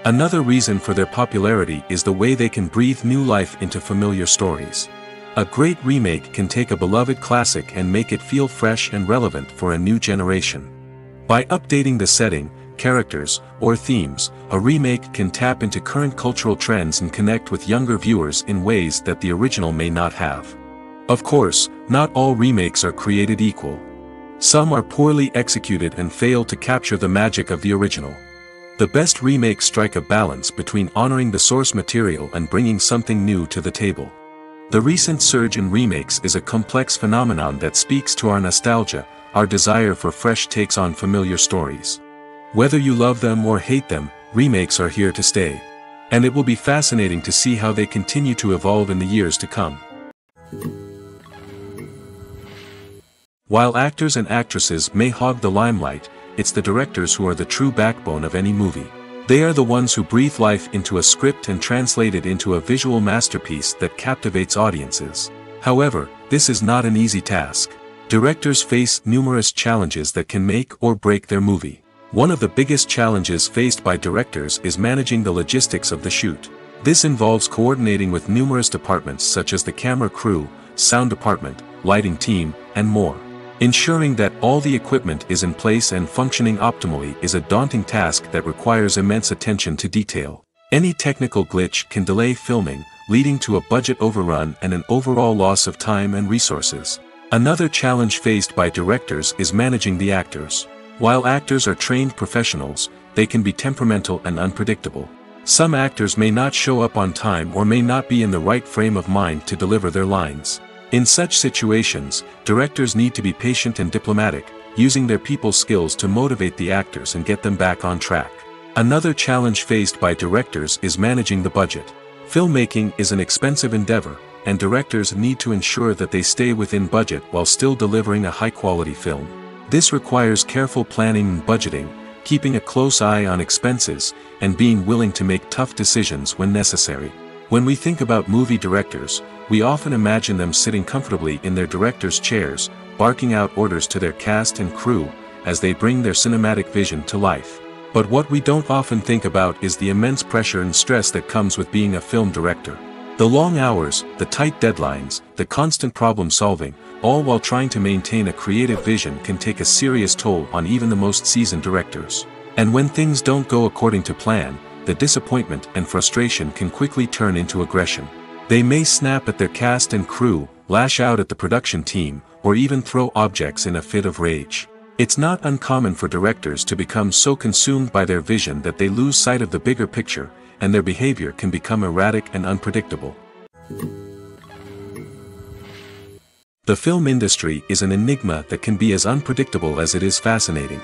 Another reason for their popularity is the way they can breathe new life into familiar stories. A great remake can take a beloved classic and make it feel fresh and relevant for a new generation. By updating the setting, characters, or themes, a remake can tap into current cultural trends and connect with younger viewers in ways that the original may not have. Of course, not all remakes are created equal. Some are poorly executed and fail to capture the magic of the original. The best remakes strike a balance between honoring the source material and bringing something new to the table. The recent surge in remakes is a complex phenomenon that speaks to our nostalgia, our desire for fresh takes on familiar stories. Whether you love them or hate them, remakes are here to stay. And it will be fascinating to see how they continue to evolve in the years to come. While actors and actresses may hog the limelight, it's the directors who are the true backbone of any movie. They are the ones who breathe life into a script and translate it into a visual masterpiece that captivates audiences. However, this is not an easy task. Directors face numerous challenges that can make or break their movie. One of the biggest challenges faced by directors is managing the logistics of the shoot. This involves coordinating with numerous departments such as the camera crew, sound department, lighting team, and more. Ensuring that all the equipment is in place and functioning optimally is a daunting task that requires immense attention to detail. Any technical glitch can delay filming, leading to a budget overrun and an overall loss of time and resources. Another challenge faced by directors is managing the actors. While actors are trained professionals, they can be temperamental and unpredictable. Some actors may not show up on time or may not be in the right frame of mind to deliver their lines. In such situations, directors need to be patient and diplomatic, using their people skills to motivate the actors and get them back on track. Another challenge faced by directors is managing the budget. Filmmaking is an expensive endeavor, and directors need to ensure that they stay within budget while still delivering a high-quality film. This requires careful planning and budgeting, keeping a close eye on expenses, and being willing to make tough decisions when necessary. When we think about movie directors, we often imagine them sitting comfortably in their director's chairs, barking out orders to their cast and crew, as they bring their cinematic vision to life. But what we don't often think about is the immense pressure and stress that comes with being a film director. The long hours, the tight deadlines, the constant problem solving, all while trying to maintain a creative vision can take a serious toll on even the most seasoned directors. And when things don't go according to plan, the disappointment and frustration can quickly turn into aggression. They may snap at their cast and crew, lash out at the production team, or even throw objects in a fit of rage. It's not uncommon for directors to become so consumed by their vision that they lose sight of the bigger picture, and their behavior can become erratic and unpredictable. The film industry is an enigma that can be as unpredictable as it is fascinating.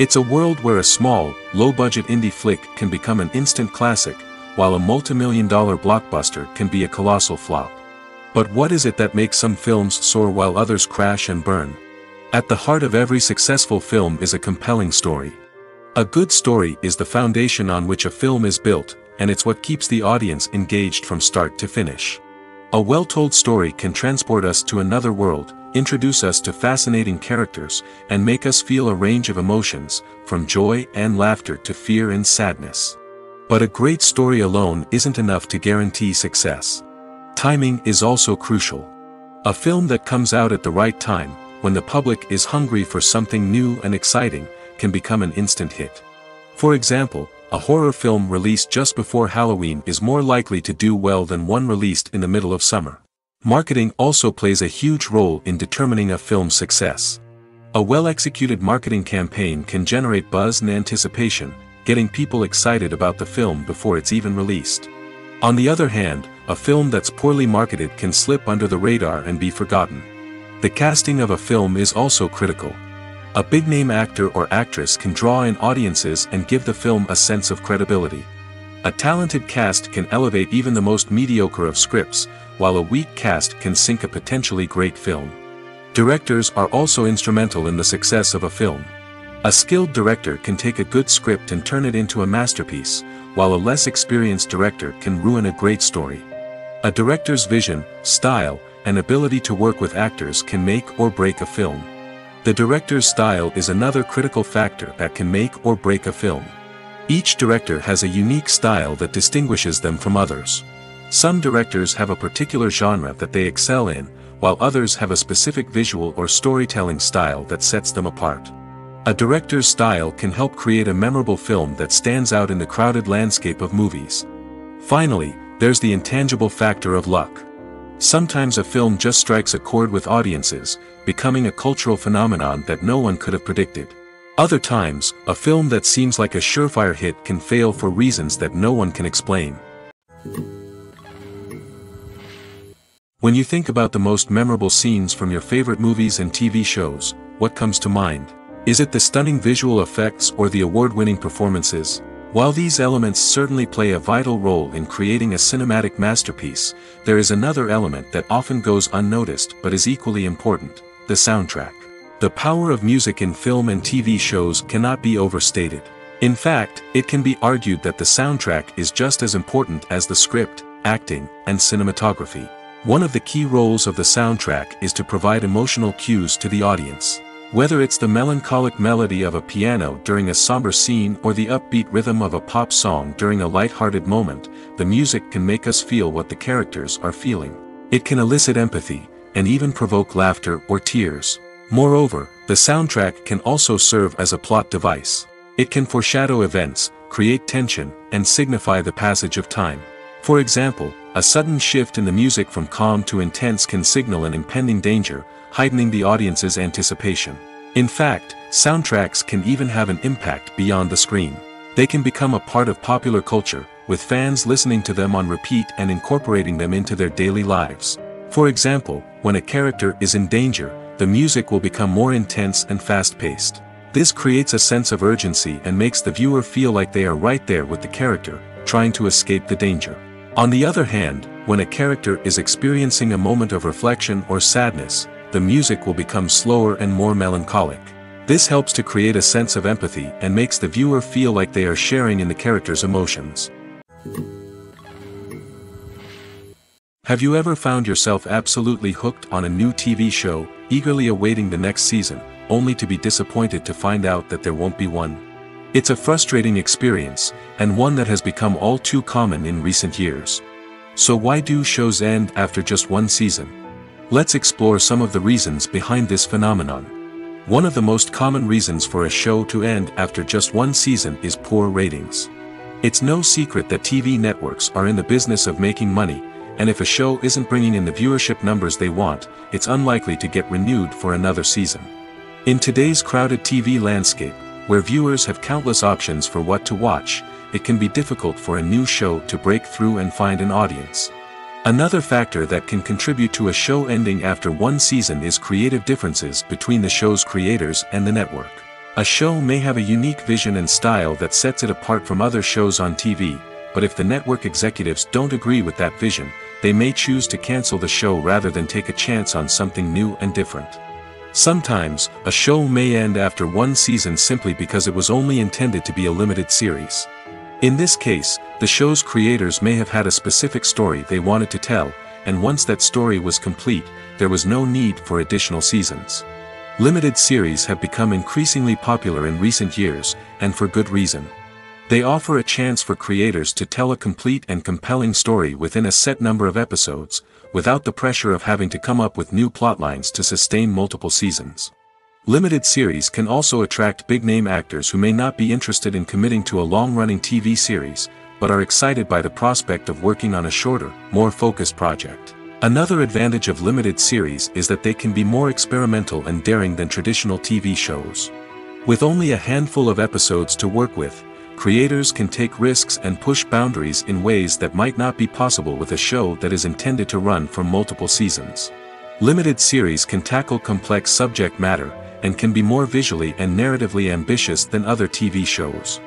It's a world where a small, low-budget indie flick can become an instant classic, while a multi-million-dollar blockbuster can be a colossal flop. But what is it that makes some films soar while others crash and burn? At the heart of every successful film is a compelling story. A good story is the foundation on which a film is built, and it's what keeps the audience engaged from start to finish. A well-told story can transport us to another world, introduce us to fascinating characters, and make us feel a range of emotions, from joy and laughter to fear and sadness. But a great story alone isn't enough to guarantee success. Timing is also crucial. A film that comes out at the right time, when the public is hungry for something new and exciting, can become an instant hit. For example, a horror film released just before Halloween is more likely to do well than one released in the middle of summer. Marketing also plays a huge role in determining a film's success. A well-executed marketing campaign can generate buzz and anticipation, getting people excited about the film before it's even released. On the other hand, a film that's poorly marketed can slip under the radar and be forgotten. The casting of a film is also critical. A big-name actor or actress can draw in audiences and give the film a sense of credibility. A talented cast can elevate even the most mediocre of scripts, while a weak cast can sink a potentially great film. Directors are also instrumental in the success of a film. A skilled director can take a good script and turn it into a masterpiece, while a less experienced director can ruin a great story. A director's vision, style, and ability to work with actors can make or break a film. The director's style is another critical factor that can make or break a film. Each director has a unique style that distinguishes them from others. Some directors have a particular genre that they excel in, while others have a specific visual or storytelling style that sets them apart. A director's style can help create a memorable film that stands out in the crowded landscape of movies. Finally, there's the intangible factor of luck. Sometimes a film just strikes a chord with audiences, becoming a cultural phenomenon that no one could have predicted. Other times, a film that seems like a surefire hit can fail for reasons that no one can explain. When you think about the most memorable scenes from your favorite movies and TV shows, what comes to mind? Is it the stunning visual effects or the award-winning performances? While these elements certainly play a vital role in creating a cinematic masterpiece, there is another element that often goes unnoticed but is equally important: the soundtrack. The power of music in film and TV shows cannot be overstated. In fact, it can be argued that the soundtrack is just as important as the script, acting, and cinematography. One of the key roles of the soundtrack is to provide emotional cues to the audience. Whether it's the melancholic melody of a piano during a somber scene or the upbeat rhythm of a pop song during a light-hearted moment, the music can make us feel what the characters are feeling. It can elicit empathy, and even provoke laughter or tears. Moreover, the soundtrack can also serve as a plot device. It can foreshadow events, create tension, and signify the passage of time. For example, A sudden shift in the music from calm to intense can signal an impending danger, heightening the audience's anticipation. In fact, soundtracks can even have an impact beyond the screen. They can become a part of popular culture, with fans listening to them on repeat and incorporating them into their daily lives. For example, when a character is in danger, the music will become more intense and fast-paced. This creates a sense of urgency and makes the viewer feel like they are right there with the character, trying to escape the danger. On the other hand, when a character is experiencing a moment of reflection or sadness, the music will become slower and more melancholic. This helps to create a sense of empathy and makes the viewer feel like they are sharing in the character's emotions. Have you ever found yourself absolutely hooked on a new TV show, eagerly awaiting the next season, only to be disappointed to find out that there won't be one? It's a frustrating experience, and one that has become all too common in recent years. So why do shows end after just one season? Let's explore some of the reasons behind this phenomenon. One of the most common reasons for a show to end after just one season is poor ratings. It's no secret that TV networks are in the business of making money, and if a show isn't bringing in the viewership numbers they want, it's unlikely to get renewed for another season. In today's crowded TV landscape, where viewers have countless options for what to watch, it can be difficult for a new show to break through and find an audience. Another factor that can contribute to a show ending after one season is creative differences between the show's creators and the network. A show may have a unique vision and style that sets it apart from other shows on TV, but if the network executives don't agree with that vision, they may choose to cancel the show rather than take a chance on something new and different. Sometimes, a show may end after one season simply because it was only intended to be a limited series. In this case, the show's creators may have had a specific story they wanted to tell, and once that story was complete, there was no need for additional seasons. Limited series have become increasingly popular in recent years, and for good reason. They offer a chance for creators to tell a complete and compelling story within a set number of episodes, without the pressure of having to come up with new plotlines to sustain multiple seasons. Limited series can also attract big-name actors who may not be interested in committing to a long-running TV series, but are excited by the prospect of working on a shorter, more focused project. Another advantage of limited series is that they can be more experimental and daring than traditional TV shows. With only a handful of episodes to work with, creators can take risks and push boundaries in ways that might not be possible with a show that is intended to run for multiple seasons. Limited series can tackle complex subject matter, and can be more visually and narratively ambitious than other TV shows.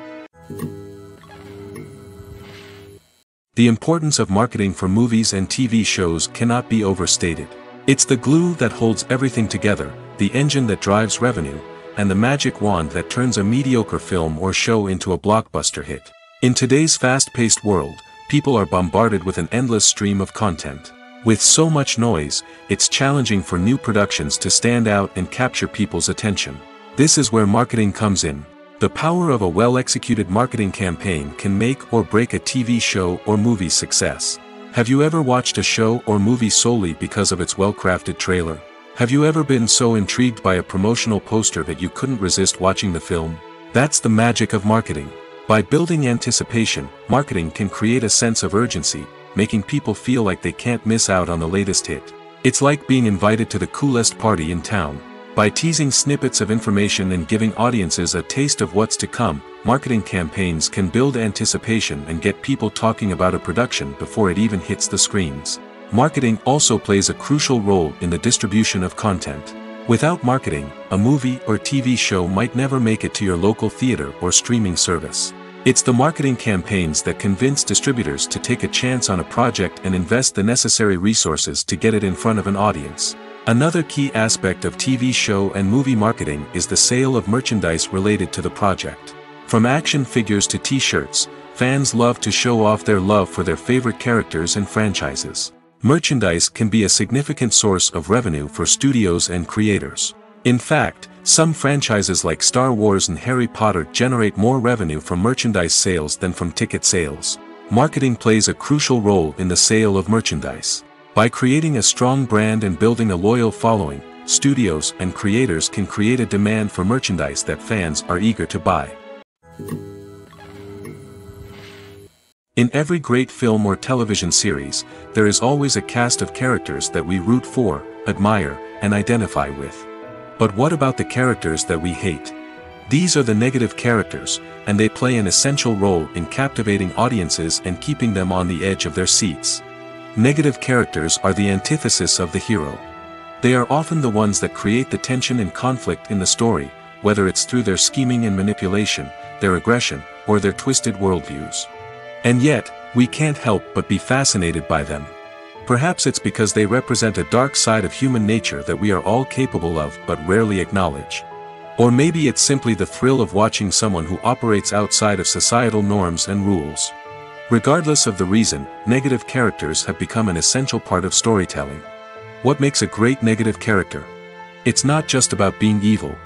The importance of marketing for movies and TV shows cannot be overstated. It's the glue that holds everything together, the engine that drives revenue, and the magic wand that turns a mediocre film or show into a blockbuster hit. In today's fast-paced world, people are bombarded with an endless stream of content. With so much noise, it's challenging for new productions to stand out and capture people's attention. This is where marketing comes in. The power of a well-executed marketing campaign can make or break a TV show or movie's success. Have you ever watched a show or movie solely because of its well-crafted trailer? Have you ever been so intrigued by a promotional poster that you couldn't resist watching the film? That's the magic of marketing. By building anticipation, marketing can create a sense of urgency, making people feel like they can't miss out on the latest hit. It's like being invited to the coolest party in town. By teasing snippets of information and giving audiences a taste of what's to come, marketing campaigns can build anticipation and get people talking about a production before it even hits the screens. Marketing also plays a crucial role in the distribution of content. Without marketing, a movie or TV show might never make it to your local theater or streaming service. It's the marketing campaigns that convince distributors to take a chance on a project and invest the necessary resources to get it in front of an audience. Another key aspect of TV show and movie marketing is the sale of merchandise related to the project. From action figures to t-shirts, fans love to show off their love for their favorite characters and franchises. Merchandise can be a significant source of revenue for studios and creators. In fact, some franchises like Star Wars and Harry Potter generate more revenue from merchandise sales than from ticket sales. Marketing plays a crucial role in the sale of merchandise. By creating a strong brand and building a loyal following, studios and creators can create a demand for merchandise that fans are eager to buy. In every great film or television series, there is always a cast of characters that we root for, admire, and identify with. But what about the characters that we hate? These are the negative characters, and they play an essential role in captivating audiences and keeping them on the edge of their seats. Negative characters are the antithesis of the hero. They are often the ones that create the tension and conflict in the story, whether it's through their scheming and manipulation, their aggression, or their twisted worldviews. And yet, we can't help but be fascinated by them. Perhaps it's because they represent a dark side of human nature that we are all capable of but rarely acknowledge. Or maybe it's simply the thrill of watching someone who operates outside of societal norms and rules. Regardless of the reason, negative characters have become an essential part of storytelling. What makes a great negative character? It's not just about being evil.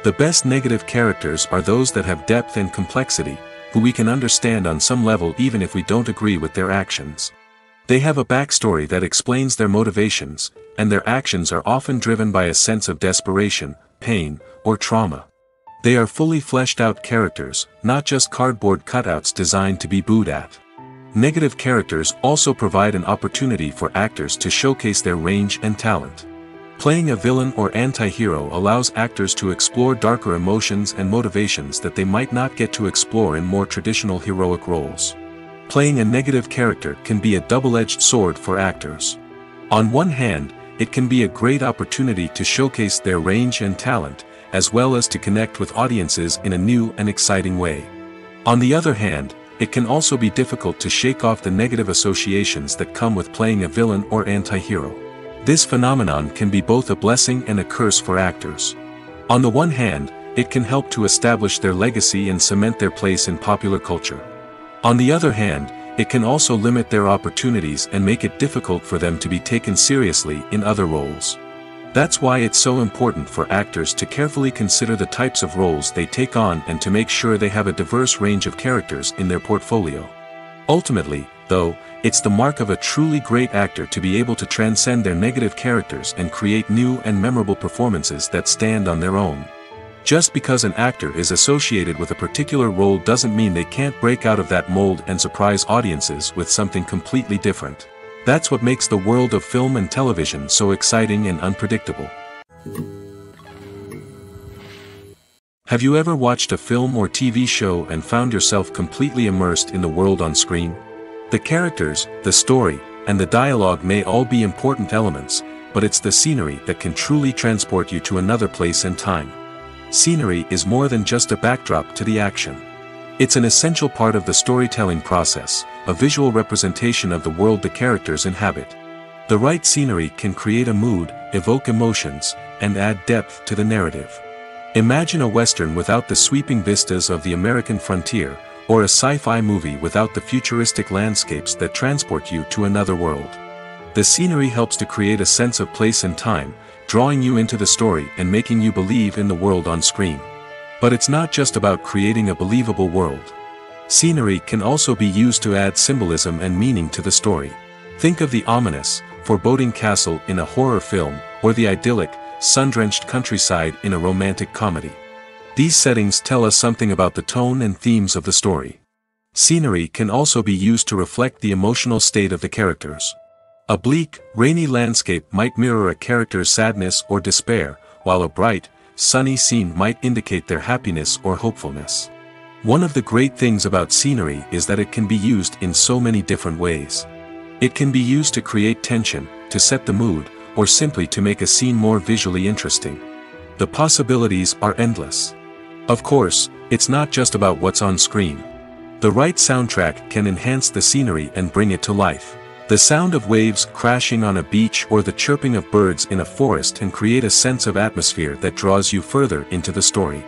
The best negative characters are those that have depth and complexity, who we can understand on some level even if we don't agree with their actions. They have a backstory that explains their motivations, and their actions are often driven by a sense of desperation, pain, or trauma. They are fully fleshed out characters, not just cardboard cutouts designed to be booed at. Negative characters also provide an opportunity for actors to showcase their range and talent. Playing a villain or anti-hero allows actors to explore darker emotions and motivations that they might not get to explore in more traditional heroic roles. Playing a negative character can be a double-edged sword for actors. On one hand, it can be a great opportunity to showcase their range and talent, as well as to connect with audiences in a new and exciting way. On the other hand, it can also be difficult to shake off the negative associations that come with playing a villain or anti-hero. This phenomenon can be both a blessing and a curse for actors. On the one hand, it can help to establish their legacy and cement their place in popular culture. On the other hand, it can also limit their opportunities and make it difficult for them to be taken seriously in other roles. That's why it's so important for actors to carefully consider the types of roles they take on and to make sure they have a diverse range of characters in their portfolio. Ultimately, though, it's the mark of a truly great actor to be able to transcend their negative characters and create new and memorable performances that stand on their own. Just because an actor is associated with a particular role doesn't mean they can't break out of that mold and surprise audiences with something completely different. That's what makes the world of film and television so exciting and unpredictable. Have you ever watched a film or TV show and found yourself completely immersed in the world on screen? The characters, the story, and the dialogue may all be important elements, but it's the scenery that can truly transport you to another place and time. Scenery is more than just a backdrop to the action. It's an essential part of the storytelling process, a visual representation of the world the characters inhabit. The right scenery can create a mood, evoke emotions, and add depth to the narrative. Imagine a Western without the sweeping vistas of the American frontier, or a sci-fi movie without the futuristic landscapes that transport you to another world. The scenery helps to create a sense of place and time, drawing you into the story and making you believe in the world on screen. But it's not just about creating a believable world. Scenery can also be used to add symbolism and meaning to the story. Think of the ominous, foreboding castle in a horror film, or the idyllic, sun-drenched countryside in a romantic comedy. These settings tell us something about the tone and themes of the story. Scenery can also be used to reflect the emotional state of the characters. A bleak, rainy landscape might mirror a character's sadness or despair, while a bright, sunny scene might indicate their happiness or hopefulness. One of the great things about scenery is that it can be used in so many different ways. It can be used to create tension, to set the mood, or simply to make a scene more visually interesting. The possibilities are endless. Of course, it's not just about what's on screen. The right soundtrack can enhance the scenery and bring it to life. The sound of waves crashing on a beach or the chirping of birds in a forest can create a sense of atmosphere that draws you further into the story.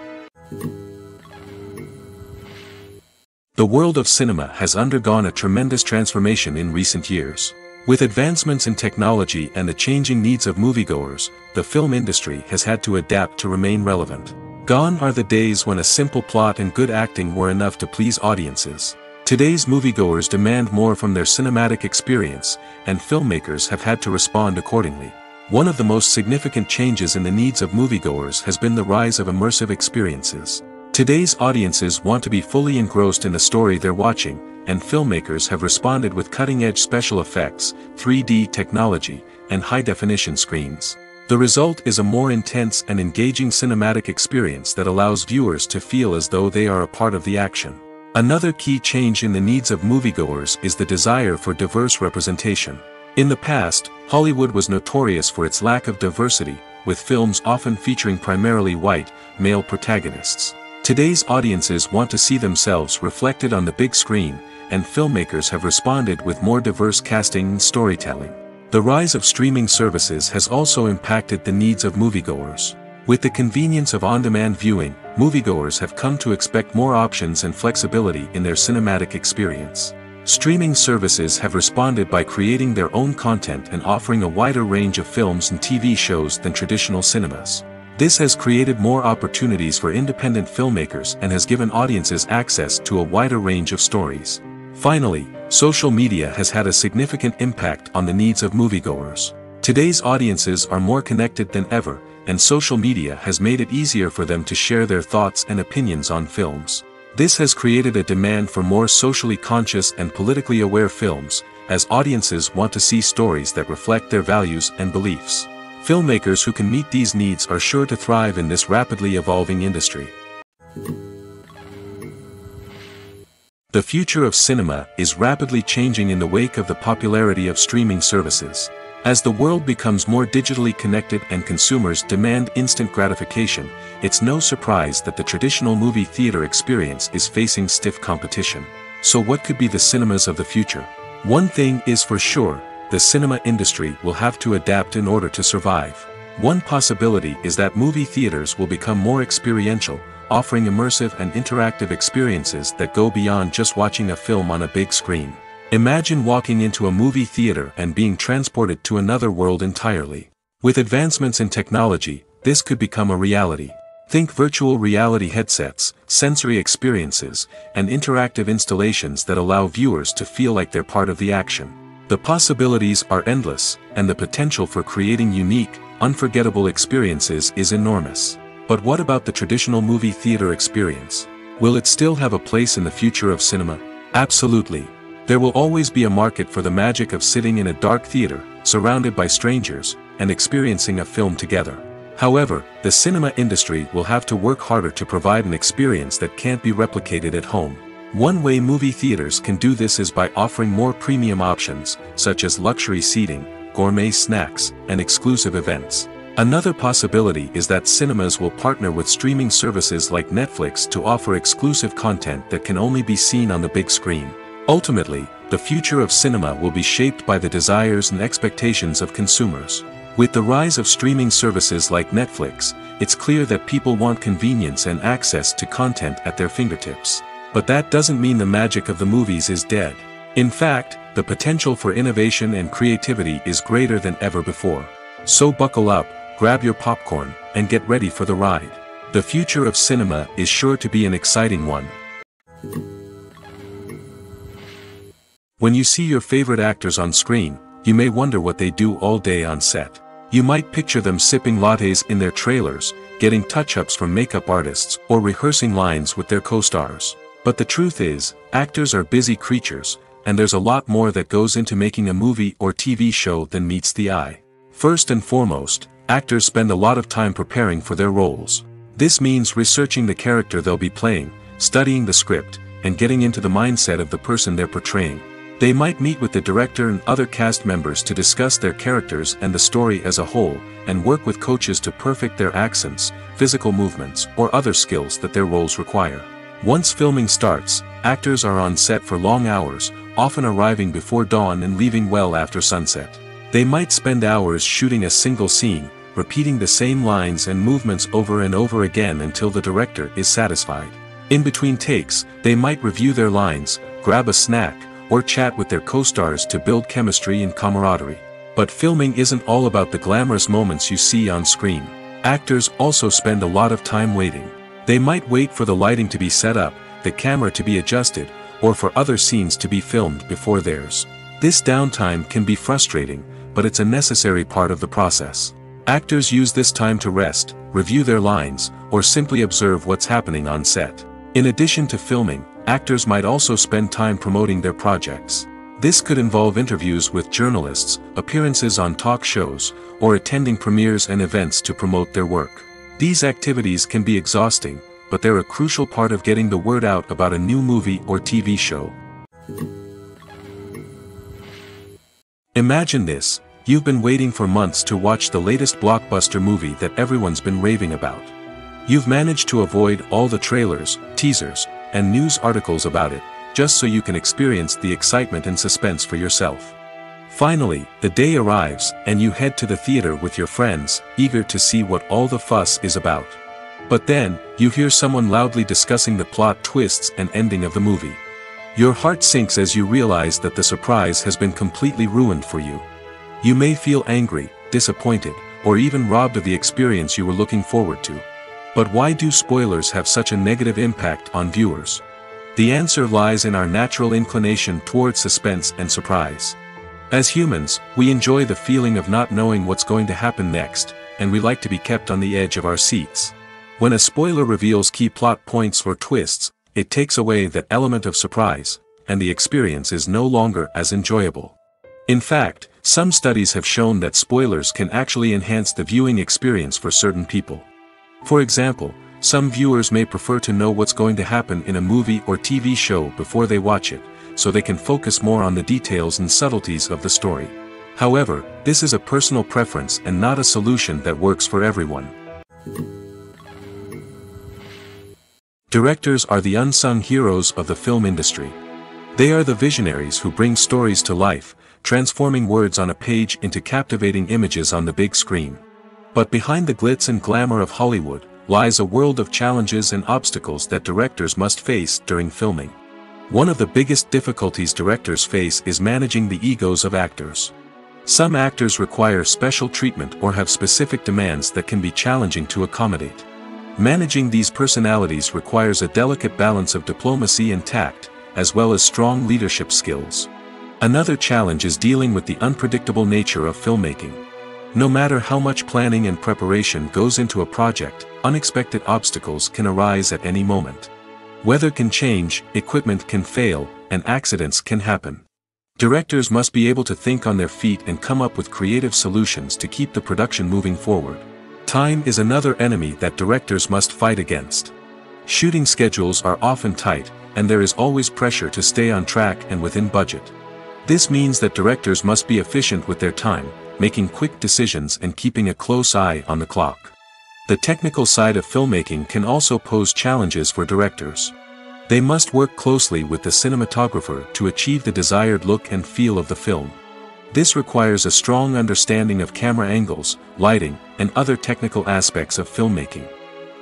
The world of cinema has undergone a tremendous transformation in recent years. With advancements in technology and the changing needs of moviegoers, the film industry has had to adapt to remain relevant. Gone are the days when a simple plot and good acting were enough to please audiences. Today's moviegoers demand more from their cinematic experience, and filmmakers have had to respond accordingly. One of the most significant changes in the needs of moviegoers has been the rise of immersive experiences. Today's audiences want to be fully engrossed in the story they're watching, and filmmakers have responded with cutting-edge special effects, 3D technology, and high-definition screens. The result is a more intense and engaging cinematic experience that allows viewers to feel as though they are a part of the action. Another key change in the needs of moviegoers is the desire for diverse representation. In the past, Hollywood was notorious for its lack of diversity, with films often featuring primarily white, male protagonists. Today's audiences want to see themselves reflected on the big screen, and filmmakers have responded with more diverse casting and storytelling. The rise of streaming services has also impacted the needs of moviegoers. With the convenience of on-demand viewing, moviegoers have come to expect more options and flexibility in their cinematic experience. Streaming services have responded by creating their own content and offering a wider range of films and TV shows than traditional cinemas. This has created more opportunities for independent filmmakers and has given audiences access to a wider range of stories. Finally, social media has had a significant impact on the needs of moviegoers. Today's audiences are more connected than ever, and social media has made it easier for them to share their thoughts and opinions on films. This has created a demand for more socially conscious and politically aware films, as audiences want to see stories that reflect their values and beliefs. Filmmakers who can meet these needs are sure to thrive in this rapidly evolving industry. The future of cinema is rapidly changing in the wake of the popularity of streaming services. As the world becomes more digitally connected and consumers demand instant gratification, it's no surprise that the traditional movie theater experience is facing stiff competition. So what could be the cinemas of the future? One thing is for sure, the cinema industry will have to adapt in order to survive. One possibility is that movie theaters will become more experiential, offering immersive and interactive experiences that go beyond just watching a film on a big screen. Imagine walking into a movie theater and being transported to another world entirely. With advancements in technology, this could become a reality. Think virtual reality headsets, sensory experiences, and interactive installations that allow viewers to feel like they're part of the action. The possibilities are endless, and the potential for creating unique, unforgettable experiences is enormous. But what about the traditional movie theater experience? Will it still have a place in the future of cinema? Absolutely. There will always be a market for the magic of sitting in a dark theater, surrounded by strangers, and experiencing a film together. However, the cinema industry will have to work harder to provide an experience that can't be replicated at home. One way movie theaters can do this is by offering more premium options, such as luxury seating, gourmet snacks, and exclusive events. Another possibility is that cinemas will partner with streaming services like Netflix to offer exclusive content that can only be seen on the big screen. Ultimately, the future of cinema will be shaped by the desires and expectations of consumers. With the rise of streaming services like Netflix, it's clear that people want convenience and access to content at their fingertips. But that doesn't mean the magic of the movies is dead. In fact, the potential for innovation and creativity is greater than ever before. So buckle up, grab your popcorn, and get ready for the ride. The future of cinema is sure to be an exciting one. When you see your favorite actors on screen, you may wonder what they do all day on set. You might picture them sipping lattes in their trailers, getting touch-ups from makeup artists, or rehearsing lines with their co-stars. But the truth is, actors are busy creatures, and there's a lot more that goes into making a movie or TV show than meets the eye. First and foremost, actors spend a lot of time preparing for their roles. This means researching the character they'll be playing, studying the script, and getting into the mindset of the person they're portraying. They might meet with the director and other cast members to discuss their characters and the story as a whole, and work with coaches to perfect their accents, physical movements, or other skills that their roles require. Once filming starts, actors are on set for long hours, often arriving before dawn and leaving well after sunset. They might spend hours shooting a single scene, repeating the same lines and movements over and over again until the director is satisfied. In between takes, they might review their lines, grab a snack, or chat with their co-stars to build chemistry and camaraderie. But filming isn't all about the glamorous moments you see on screen. Actors also spend a lot of time waiting. They might wait for the lighting to be set up, the camera to be adjusted, or for other scenes to be filmed before theirs. This downtime can be frustrating, but it's a necessary part of the process. Actors use this time to rest, review their lines, or simply observe what's happening on set. In addition to filming, actors might also spend time promoting their projects. This could involve interviews with journalists, appearances on talk shows, or attending premieres and events to promote their work. These activities can be exhausting, but they're a crucial part of getting the word out about a new movie or TV show. Imagine this: you've been waiting for months to watch the latest blockbuster movie that everyone's been raving about. You've managed to avoid all the trailers, teasers, and news articles about it, just so you can experience the excitement and suspense for yourself. Finally, the day arrives, and you head to the theater with your friends, eager to see what all the fuss is about. But then, you hear someone loudly discussing the plot twists and ending of the movie. Your heart sinks as you realize that the surprise has been completely ruined for you. You may feel angry, disappointed, or even robbed of the experience you were looking forward to. But why do spoilers have such a negative impact on viewers? The answer lies in our natural inclination toward suspense and surprise. As humans, we enjoy the feeling of not knowing what's going to happen next, and we like to be kept on the edge of our seats. When a spoiler reveals key plot points or twists, it takes away that element of surprise, and the experience is no longer as enjoyable. In fact, some studies have shown that spoilers can actually enhance the viewing experience for certain people. For example, some viewers may prefer to know what's going to happen in a movie or TV show before they watch it, so they can focus more on the details and subtleties of the story. However, this is a personal preference and not a solution that works for everyone. Directors are the unsung heroes of the film industry. They are the visionaries who bring stories to life, transforming words on a page into captivating images on the big screen. But behind the glitz and glamour of Hollywood, lies a world of challenges and obstacles that directors must face during filming. One of the biggest difficulties directors face is managing the egos of actors. Some actors require special treatment or have specific demands that can be challenging to accommodate. Managing these personalities requires a delicate balance of diplomacy and tact, as well as strong leadership skills. Another challenge is dealing with the unpredictable nature of filmmaking. No matter how much planning and preparation goes into a project, unexpected obstacles can arise at any moment. Weather can change, equipment can fail, and accidents can happen. Directors must be able to think on their feet and come up with creative solutions to keep the production moving forward. Time is another enemy that directors must fight against. Shooting schedules are often tight, and there is always pressure to stay on track and within budget. This means that directors must be efficient with their time, making quick decisions and keeping a close eye on the clock. The technical side of filmmaking can also pose challenges for directors. They must work closely with the cinematographer to achieve the desired look and feel of the film. This requires a strong understanding of camera angles, lighting, and other technical aspects of filmmaking.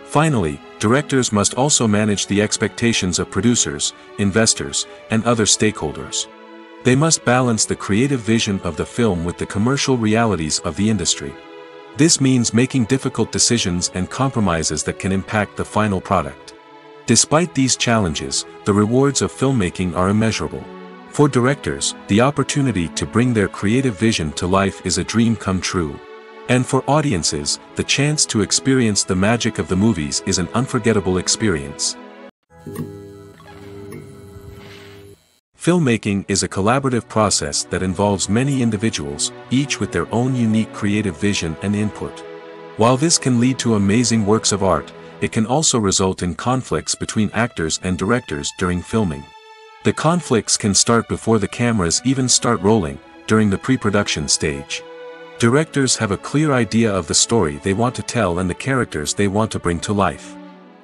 Finally, directors must also manage the expectations of producers, investors, and other stakeholders. They must balance the creative vision of the film with the commercial realities of the industry. This means making difficult decisions and compromises that can impact the final product. Despite these challenges, the rewards of filmmaking are immeasurable. For directors, the opportunity to bring their creative vision to life is a dream come true. And for audiences, the chance to experience the magic of the movies is an unforgettable experience. Filmmaking is a collaborative process that involves many individuals, each with their own unique creative vision and input. While this can lead to amazing works of art, it can also result in conflicts between actors and directors during filming. The conflicts can start before the cameras even start rolling, during the pre-production stage. Directors have a clear idea of the story they want to tell and the characters they want to bring to life.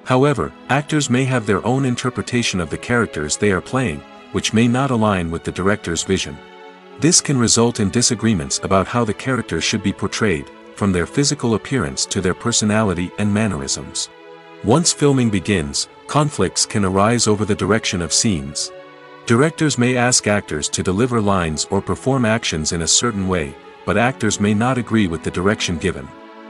However, actors may have their own interpretation of the characters they are playing, which may not align with the director's vision. This can result in disagreements about how the characters should be portrayed, from their physical appearance to their personality and mannerisms. Once filming begins, conflicts can arise over the direction of scenes. Directors may ask actors to deliver lines or perform actions in a certain way, but actors may not agree with the direction given.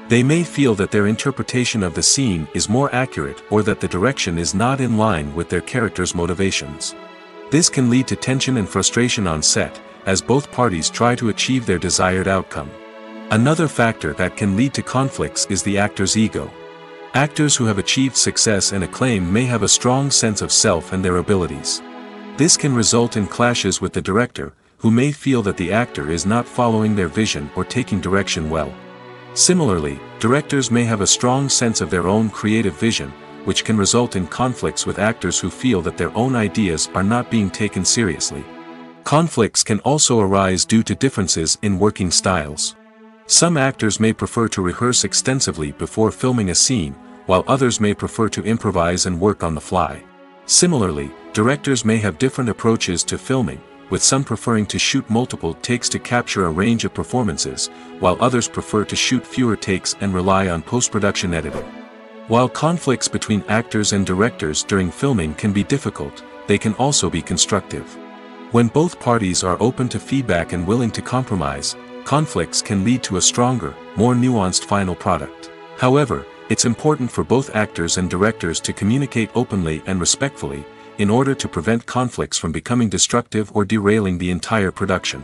They may feel that their interpretation of the scene is more accurate or that the direction is not in line with their character's motivations. This can lead to tension and frustration on set, as both parties try to achieve their desired outcome. Another factor that can lead to conflicts is the actor's ego. Actors who have achieved success and acclaim may have a strong sense of self and their abilities. This can result in clashes with the director, who may feel that the actor is not following their vision or taking direction well. Similarly, directors may have a strong sense of their own creative vision, which can result in conflicts with actors who feel that their own ideas are not being taken seriously. Conflicts can also arise due to differences in working styles. Some actors may prefer to rehearse extensively before filming a scene, while others may prefer to improvise and work on the fly. Similarly, directors may have different approaches to filming, with some preferring to shoot multiple takes to capture a range of performances, while others prefer to shoot fewer takes and rely on post-production editing. While conflicts between actors and directors during filming can be difficult, they can also be constructive. When both parties are open to feedback and willing to compromise, conflicts can lead to a stronger, more nuanced final product. However, it's important for both actors and directors to communicate openly and respectfully, in order to prevent conflicts from becoming destructive or derailing the entire production.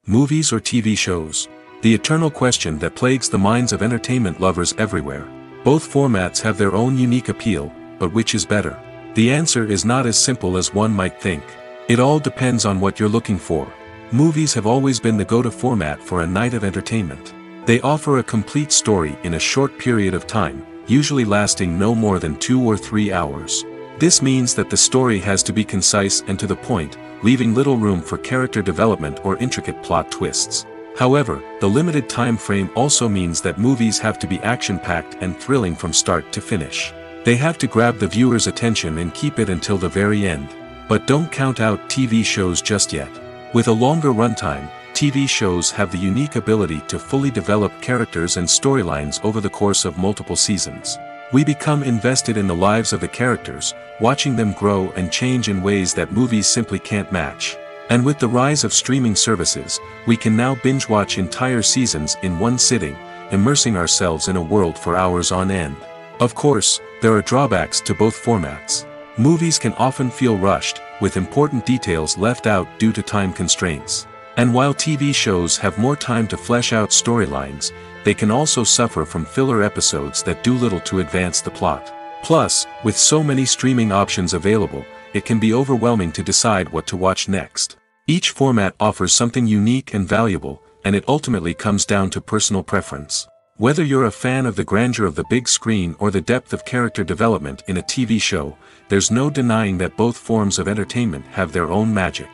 Movies or TV shows? The eternal question that plagues the minds of entertainment lovers everywhere. Both formats have their own unique appeal, but which is better? The answer is not as simple as one might think. It all depends on what you're looking for. Movies have always been the go-to format for a night of entertainment. They offer a complete story in a short period of time, usually lasting no more than 2 or 3 hours. This means that the story has to be concise and to the point, leaving little room for character development or intricate plot twists. However, the limited time frame also means that movies have to be action-packed and thrilling from start to finish. They have to grab the viewer's attention and keep it until the very end. But don't count out TV shows just yet. With a longer runtime, TV shows have the unique ability to fully develop characters and storylines over the course of multiple seasons. We become invested in the lives of the characters, watching them grow and change in ways that movies simply can't match. And with the rise of streaming services, we can now binge-watch entire seasons in one sitting, immersing ourselves in a world for hours on end. Of course, there are drawbacks to both formats. Movies can often feel rushed, with important details left out due to time constraints. And while TV shows have more time to flesh out storylines, they can also suffer from filler episodes that do little to advance the plot. Plus, with so many streaming options available, it can be overwhelming to decide what to watch next. Each format offers something unique and valuable, and it ultimately comes down to personal preference. Whether you're a fan of the grandeur of the big screen or the depth of character development in a TV show, there's no denying that both forms of entertainment have their own magic.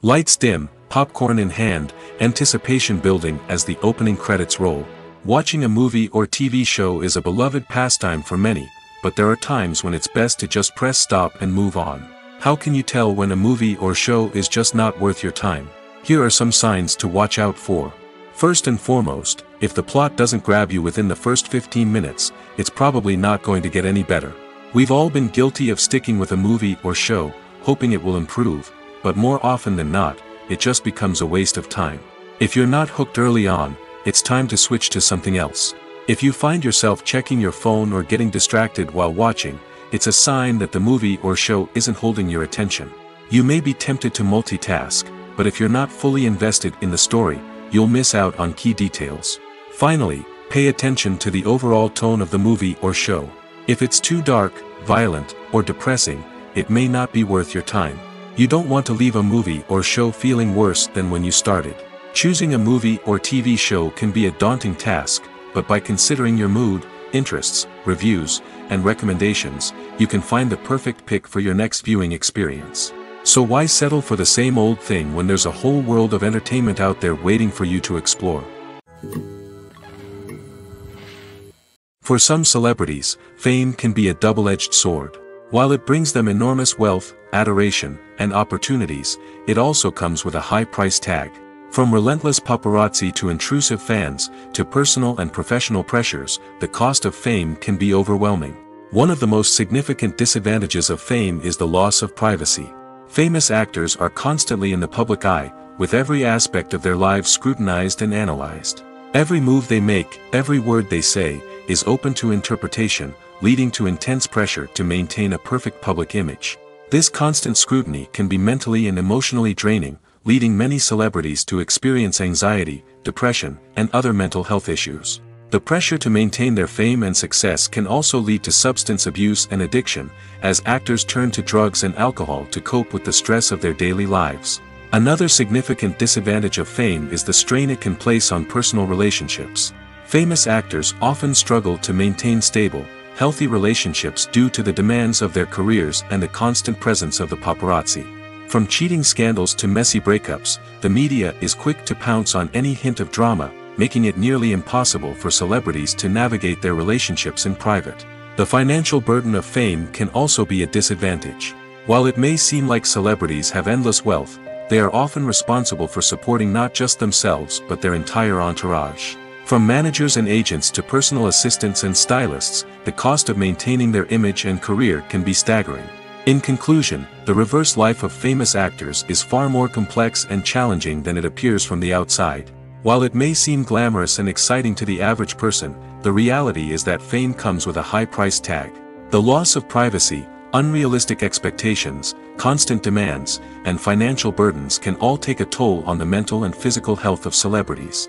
Lights dim, popcorn in hand, anticipation building as the opening credits roll. Watching a movie or TV show is a beloved pastime for many, but there are times when it's best to just press stop and move on. How can you tell when a movie or show is just not worth your time? Here are some signs to watch out for. First and foremost, if the plot doesn't grab you within the first 15 minutes, it's probably not going to get any better. We've all been guilty of sticking with a movie or show, hoping it will improve, but more often than not, it just becomes a waste of time. If you're not hooked early on, it's time to switch to something else. If you find yourself checking your phone or getting distracted while watching, it's a sign that the movie or show isn't holding your attention. You may be tempted to multitask, but if you're not fully invested in the story, you'll miss out on key details. Finally, pay attention to the overall tone of the movie or show. If it's too dark, violent, or depressing, it may not be worth your time. You don't want to leave a movie or show feeling worse than when you started. Choosing a movie or TV show can be a daunting task, but by considering your mood, interests, reviews, and recommendations, you can find the perfect pick for your next viewing experience. So why settle for the same old thing when there's a whole world of entertainment out there waiting for you to explore? For some celebrities, fame can be a double-edged sword. While it brings them enormous wealth, adoration, and opportunities, it also comes with a high price tag. From relentless paparazzi to intrusive fans, to personal and professional pressures, the cost of fame can be overwhelming. One of the most significant disadvantages of fame is the loss of privacy. Famous actors are constantly in the public eye, with every aspect of their lives scrutinized and analyzed. Every move they make, every word they say, is open to interpretation, leading to intense pressure to maintain a perfect public image. This constant scrutiny can be mentally and emotionally draining, leading many celebrities to experience anxiety, depression, and other mental health issues. The pressure to maintain their fame and success can also lead to substance abuse and addiction, as actors turn to drugs and alcohol to cope with the stress of their daily lives. Another significant disadvantage of fame is the strain it can place on personal relationships. Famous actors often struggle to maintain stable, healthy relationships due to the demands of their careers and the constant presence of the paparazzi. From cheating scandals to messy breakups, the media is quick to pounce on any hint of drama, making it nearly impossible for celebrities to navigate their relationships in private. The financial burden of fame can also be a disadvantage. While it may seem like celebrities have endless wealth, they are often responsible for supporting not just themselves but their entire entourage. From managers and agents to personal assistants and stylists, the cost of maintaining their image and career can be staggering. In conclusion, the reverse life of famous actors is far more complex and challenging than it appears from the outside. While it may seem glamorous and exciting to the average person, the reality is that fame comes with a high price tag. The loss of privacy, unrealistic expectations, constant demands, and financial burdens can all take a toll on the mental and physical health of celebrities.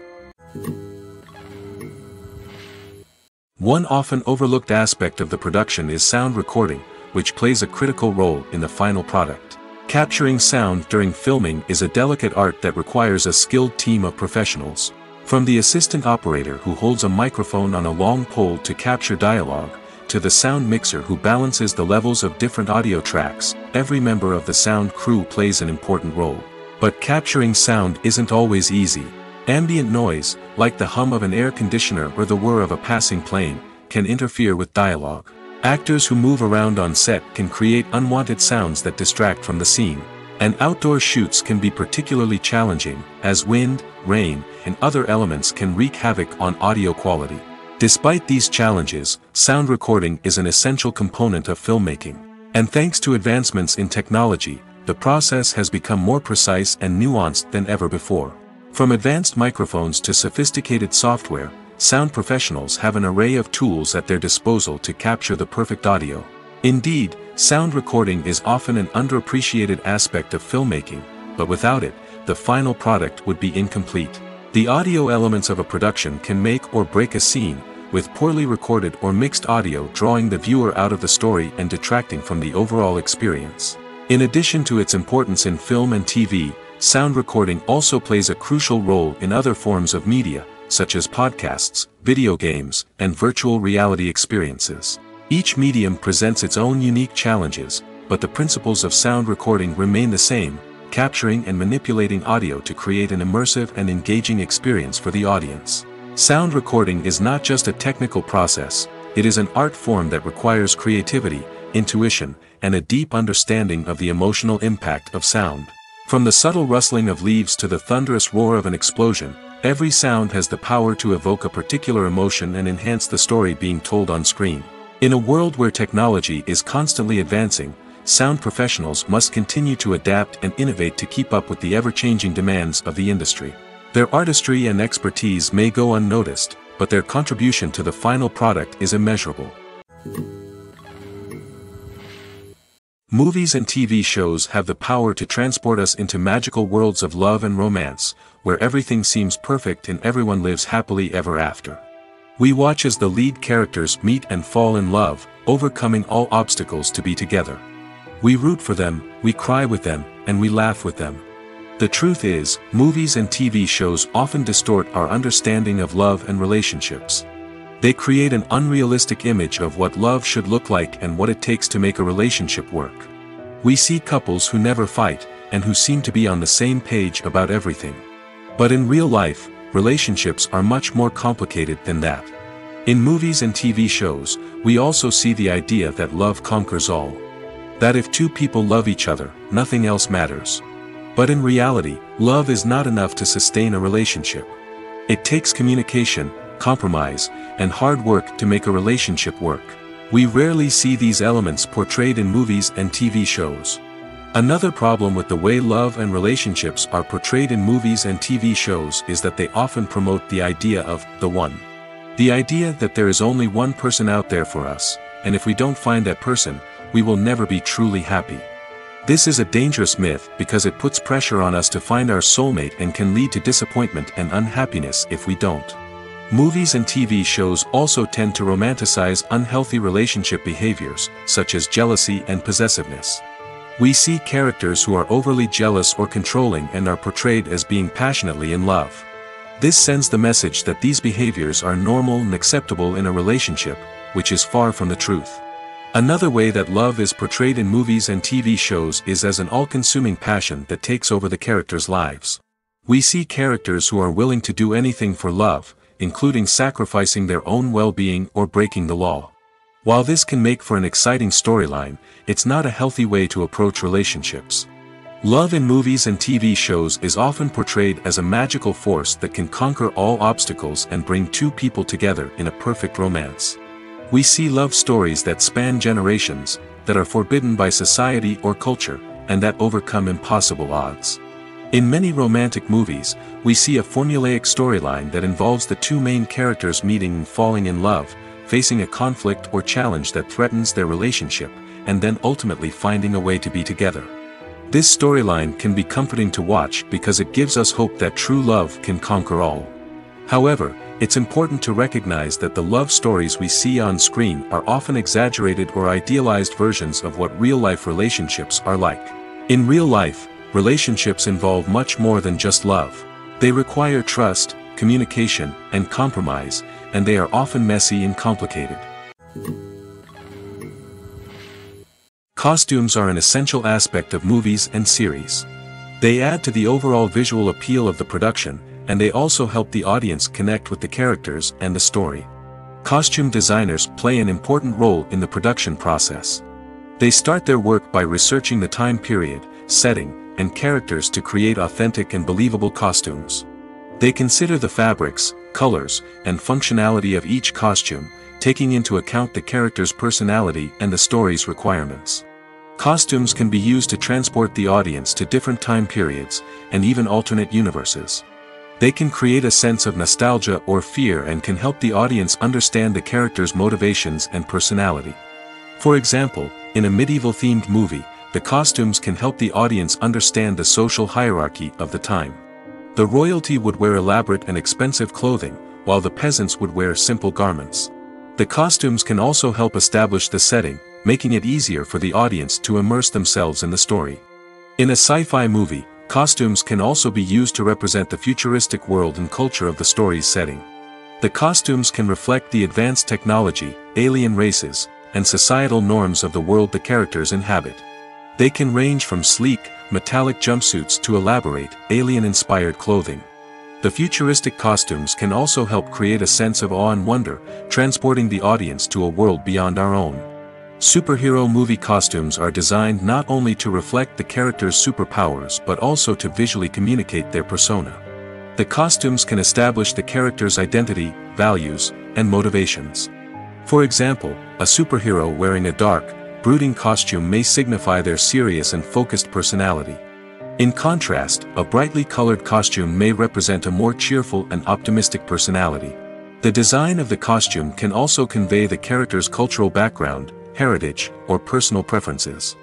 One often overlooked aspect of the production is sound recording, which plays a critical role in the final product. Capturing sound during filming is a delicate art that requires a skilled team of professionals. From the assistant operator who holds a microphone on a long pole to capture dialogue, to the sound mixer who balances the levels of different audio tracks, every member of the sound crew plays an important role. But capturing sound isn't always easy. Ambient noise, like the hum of an air conditioner or the whir of a passing plane, can interfere with dialogue. Actors who move around on set can create unwanted sounds that distract from the scene. And outdoor shoots can be particularly challenging, as wind, rain, and other elements can wreak havoc on audio quality. Despite these challenges, sound recording is an essential component of filmmaking. And thanks to advancements in technology, the process has become more precise and nuanced than ever before. From advanced microphones to sophisticated software, sound professionals have an array of tools at their disposal to capture the perfect audio. Indeed, sound recording is often an underappreciated aspect of filmmaking, but without it, the final product would be incomplete. The audio elements of a production can make or break a scene, with poorly recorded or mixed audio drawing the viewer out of the story and detracting from the overall experience. In addition to its importance in film and TV, sound recording also plays a crucial role in other forms of media, such as podcasts, video games, and virtual reality experiences. Each medium presents its own unique challenges, but the principles of sound recording remain the same, capturing and manipulating audio to create an immersive and engaging experience for the audience. Sound recording is not just a technical process, it is an art form that requires creativity, intuition, and a deep understanding of the emotional impact of sound. From the subtle rustling of leaves to the thunderous roar of an explosion, every sound has the power to evoke a particular emotion and enhance the story being told on screen. In a world where technology is constantly advancing, sound professionals must continue to adapt and innovate to keep up with the ever-changing demands of the industry. Their artistry and expertise may go unnoticed, but their contribution to the final product is immeasurable. Movies and TV shows have the power to transport us into magical worlds of love and romance, where everything seems perfect and everyone lives happily ever after. We watch as the lead characters meet and fall in love, overcoming all obstacles to be together. We root for them, we cry with them, and we laugh with them. The truth is, movies and TV shows often distort our understanding of love and relationships. They create an unrealistic image of what love should look like and what it takes to make a relationship work. We see couples who never fight, and who seem to be on the same page about everything. But in real life, relationships are much more complicated than that. In movies and TV shows, we also see the idea that love conquers all. That if two people love each other, nothing else matters. But in reality, love is not enough to sustain a relationship. It takes communication, compromise, and hard work to make a relationship work. We rarely see these elements portrayed in movies and TV shows. Another problem with the way love and relationships are portrayed in movies and TV shows is that they often promote the idea of the one. The idea that there is only one person out there for us, and if we don't find that person, we will never be truly happy. This is a dangerous myth because it puts pressure on us to find our soulmate and can lead to disappointment and unhappiness if we don't. Movies and TV shows also tend to romanticize unhealthy relationship behaviors, such as jealousy and possessiveness. We see characters who are overly jealous or controlling and are portrayed as being passionately in love. This sends the message that these behaviors are normal and acceptable in a relationship, which is far from the truth. Another way that love is portrayed in movies and TV shows is as an all-consuming passion that takes over the characters' lives. We see characters who are willing to do anything for love, including sacrificing their own well-being or breaking the law. While this can make for an exciting storyline, it's not a healthy way to approach relationships. Love in movies and TV shows is often portrayed as a magical force that can conquer all obstacles and bring two people together in a perfect romance. We see love stories that span generations, that are forbidden by society or culture, and that overcome impossible odds. In many romantic movies, we see a formulaic storyline that involves the two main characters meeting and falling in love, facing a conflict or challenge that threatens their relationship, and then ultimately finding a way to be together. This storyline can be comforting to watch because it gives us hope that true love can conquer all. However, it's important to recognize that the love stories we see on screen are often exaggerated or idealized versions of what real-life relationships are like. In real life, relationships involve much more than just love. They require trust, communication, and compromise, and they are often messy and complicated. Costumes are an essential aspect of movies and series. They add to the overall visual appeal of the production, and they also help the audience connect with the characters and the story. Costume designers play an important role in the production process. They start their work by researching the time period, setting, and characters to create authentic and believable costumes. They consider the fabrics, colors, and functionality of each costume, taking into account the character's personality and the story's requirements. Costumes can be used to transport the audience to different time periods, and even alternate universes. They can create a sense of nostalgia or fear and can help the audience understand the character's motivations and personality. For example, in a medieval-themed movie, the costumes can help the audience understand the social hierarchy of the time. The royalty would wear elaborate and expensive clothing, while the peasants would wear simple garments. The costumes can also help establish the setting, making it easier for the audience to immerse themselves in the story. In a sci-fi movie, costumes can also be used to represent the futuristic world and culture of the story's setting. The costumes can reflect the advanced technology, alien races, and societal norms of the world the characters inhabit. They can range from sleek, metallic jumpsuits to elaborate, alien-inspired clothing. The futuristic costumes can also help create a sense of awe and wonder, transporting the audience to a world beyond our own. Superhero movie costumes are designed not only to reflect the character's superpowers but also to visually communicate their persona. The costumes can establish the character's identity, values, and motivations. For example, a superhero wearing a dark, brooding costume may signify their serious and focused personality. In contrast, a brightly colored costume may represent a more cheerful and optimistic personality. The design of the costume can also convey the character's cultural background, heritage, or personal preferences.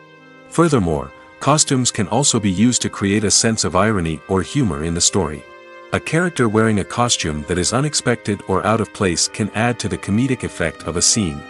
Furthermore, costumes can also be used to create a sense of irony or humor in the story. A character wearing a costume that is unexpected or out of place can add to the comedic effect of a scene.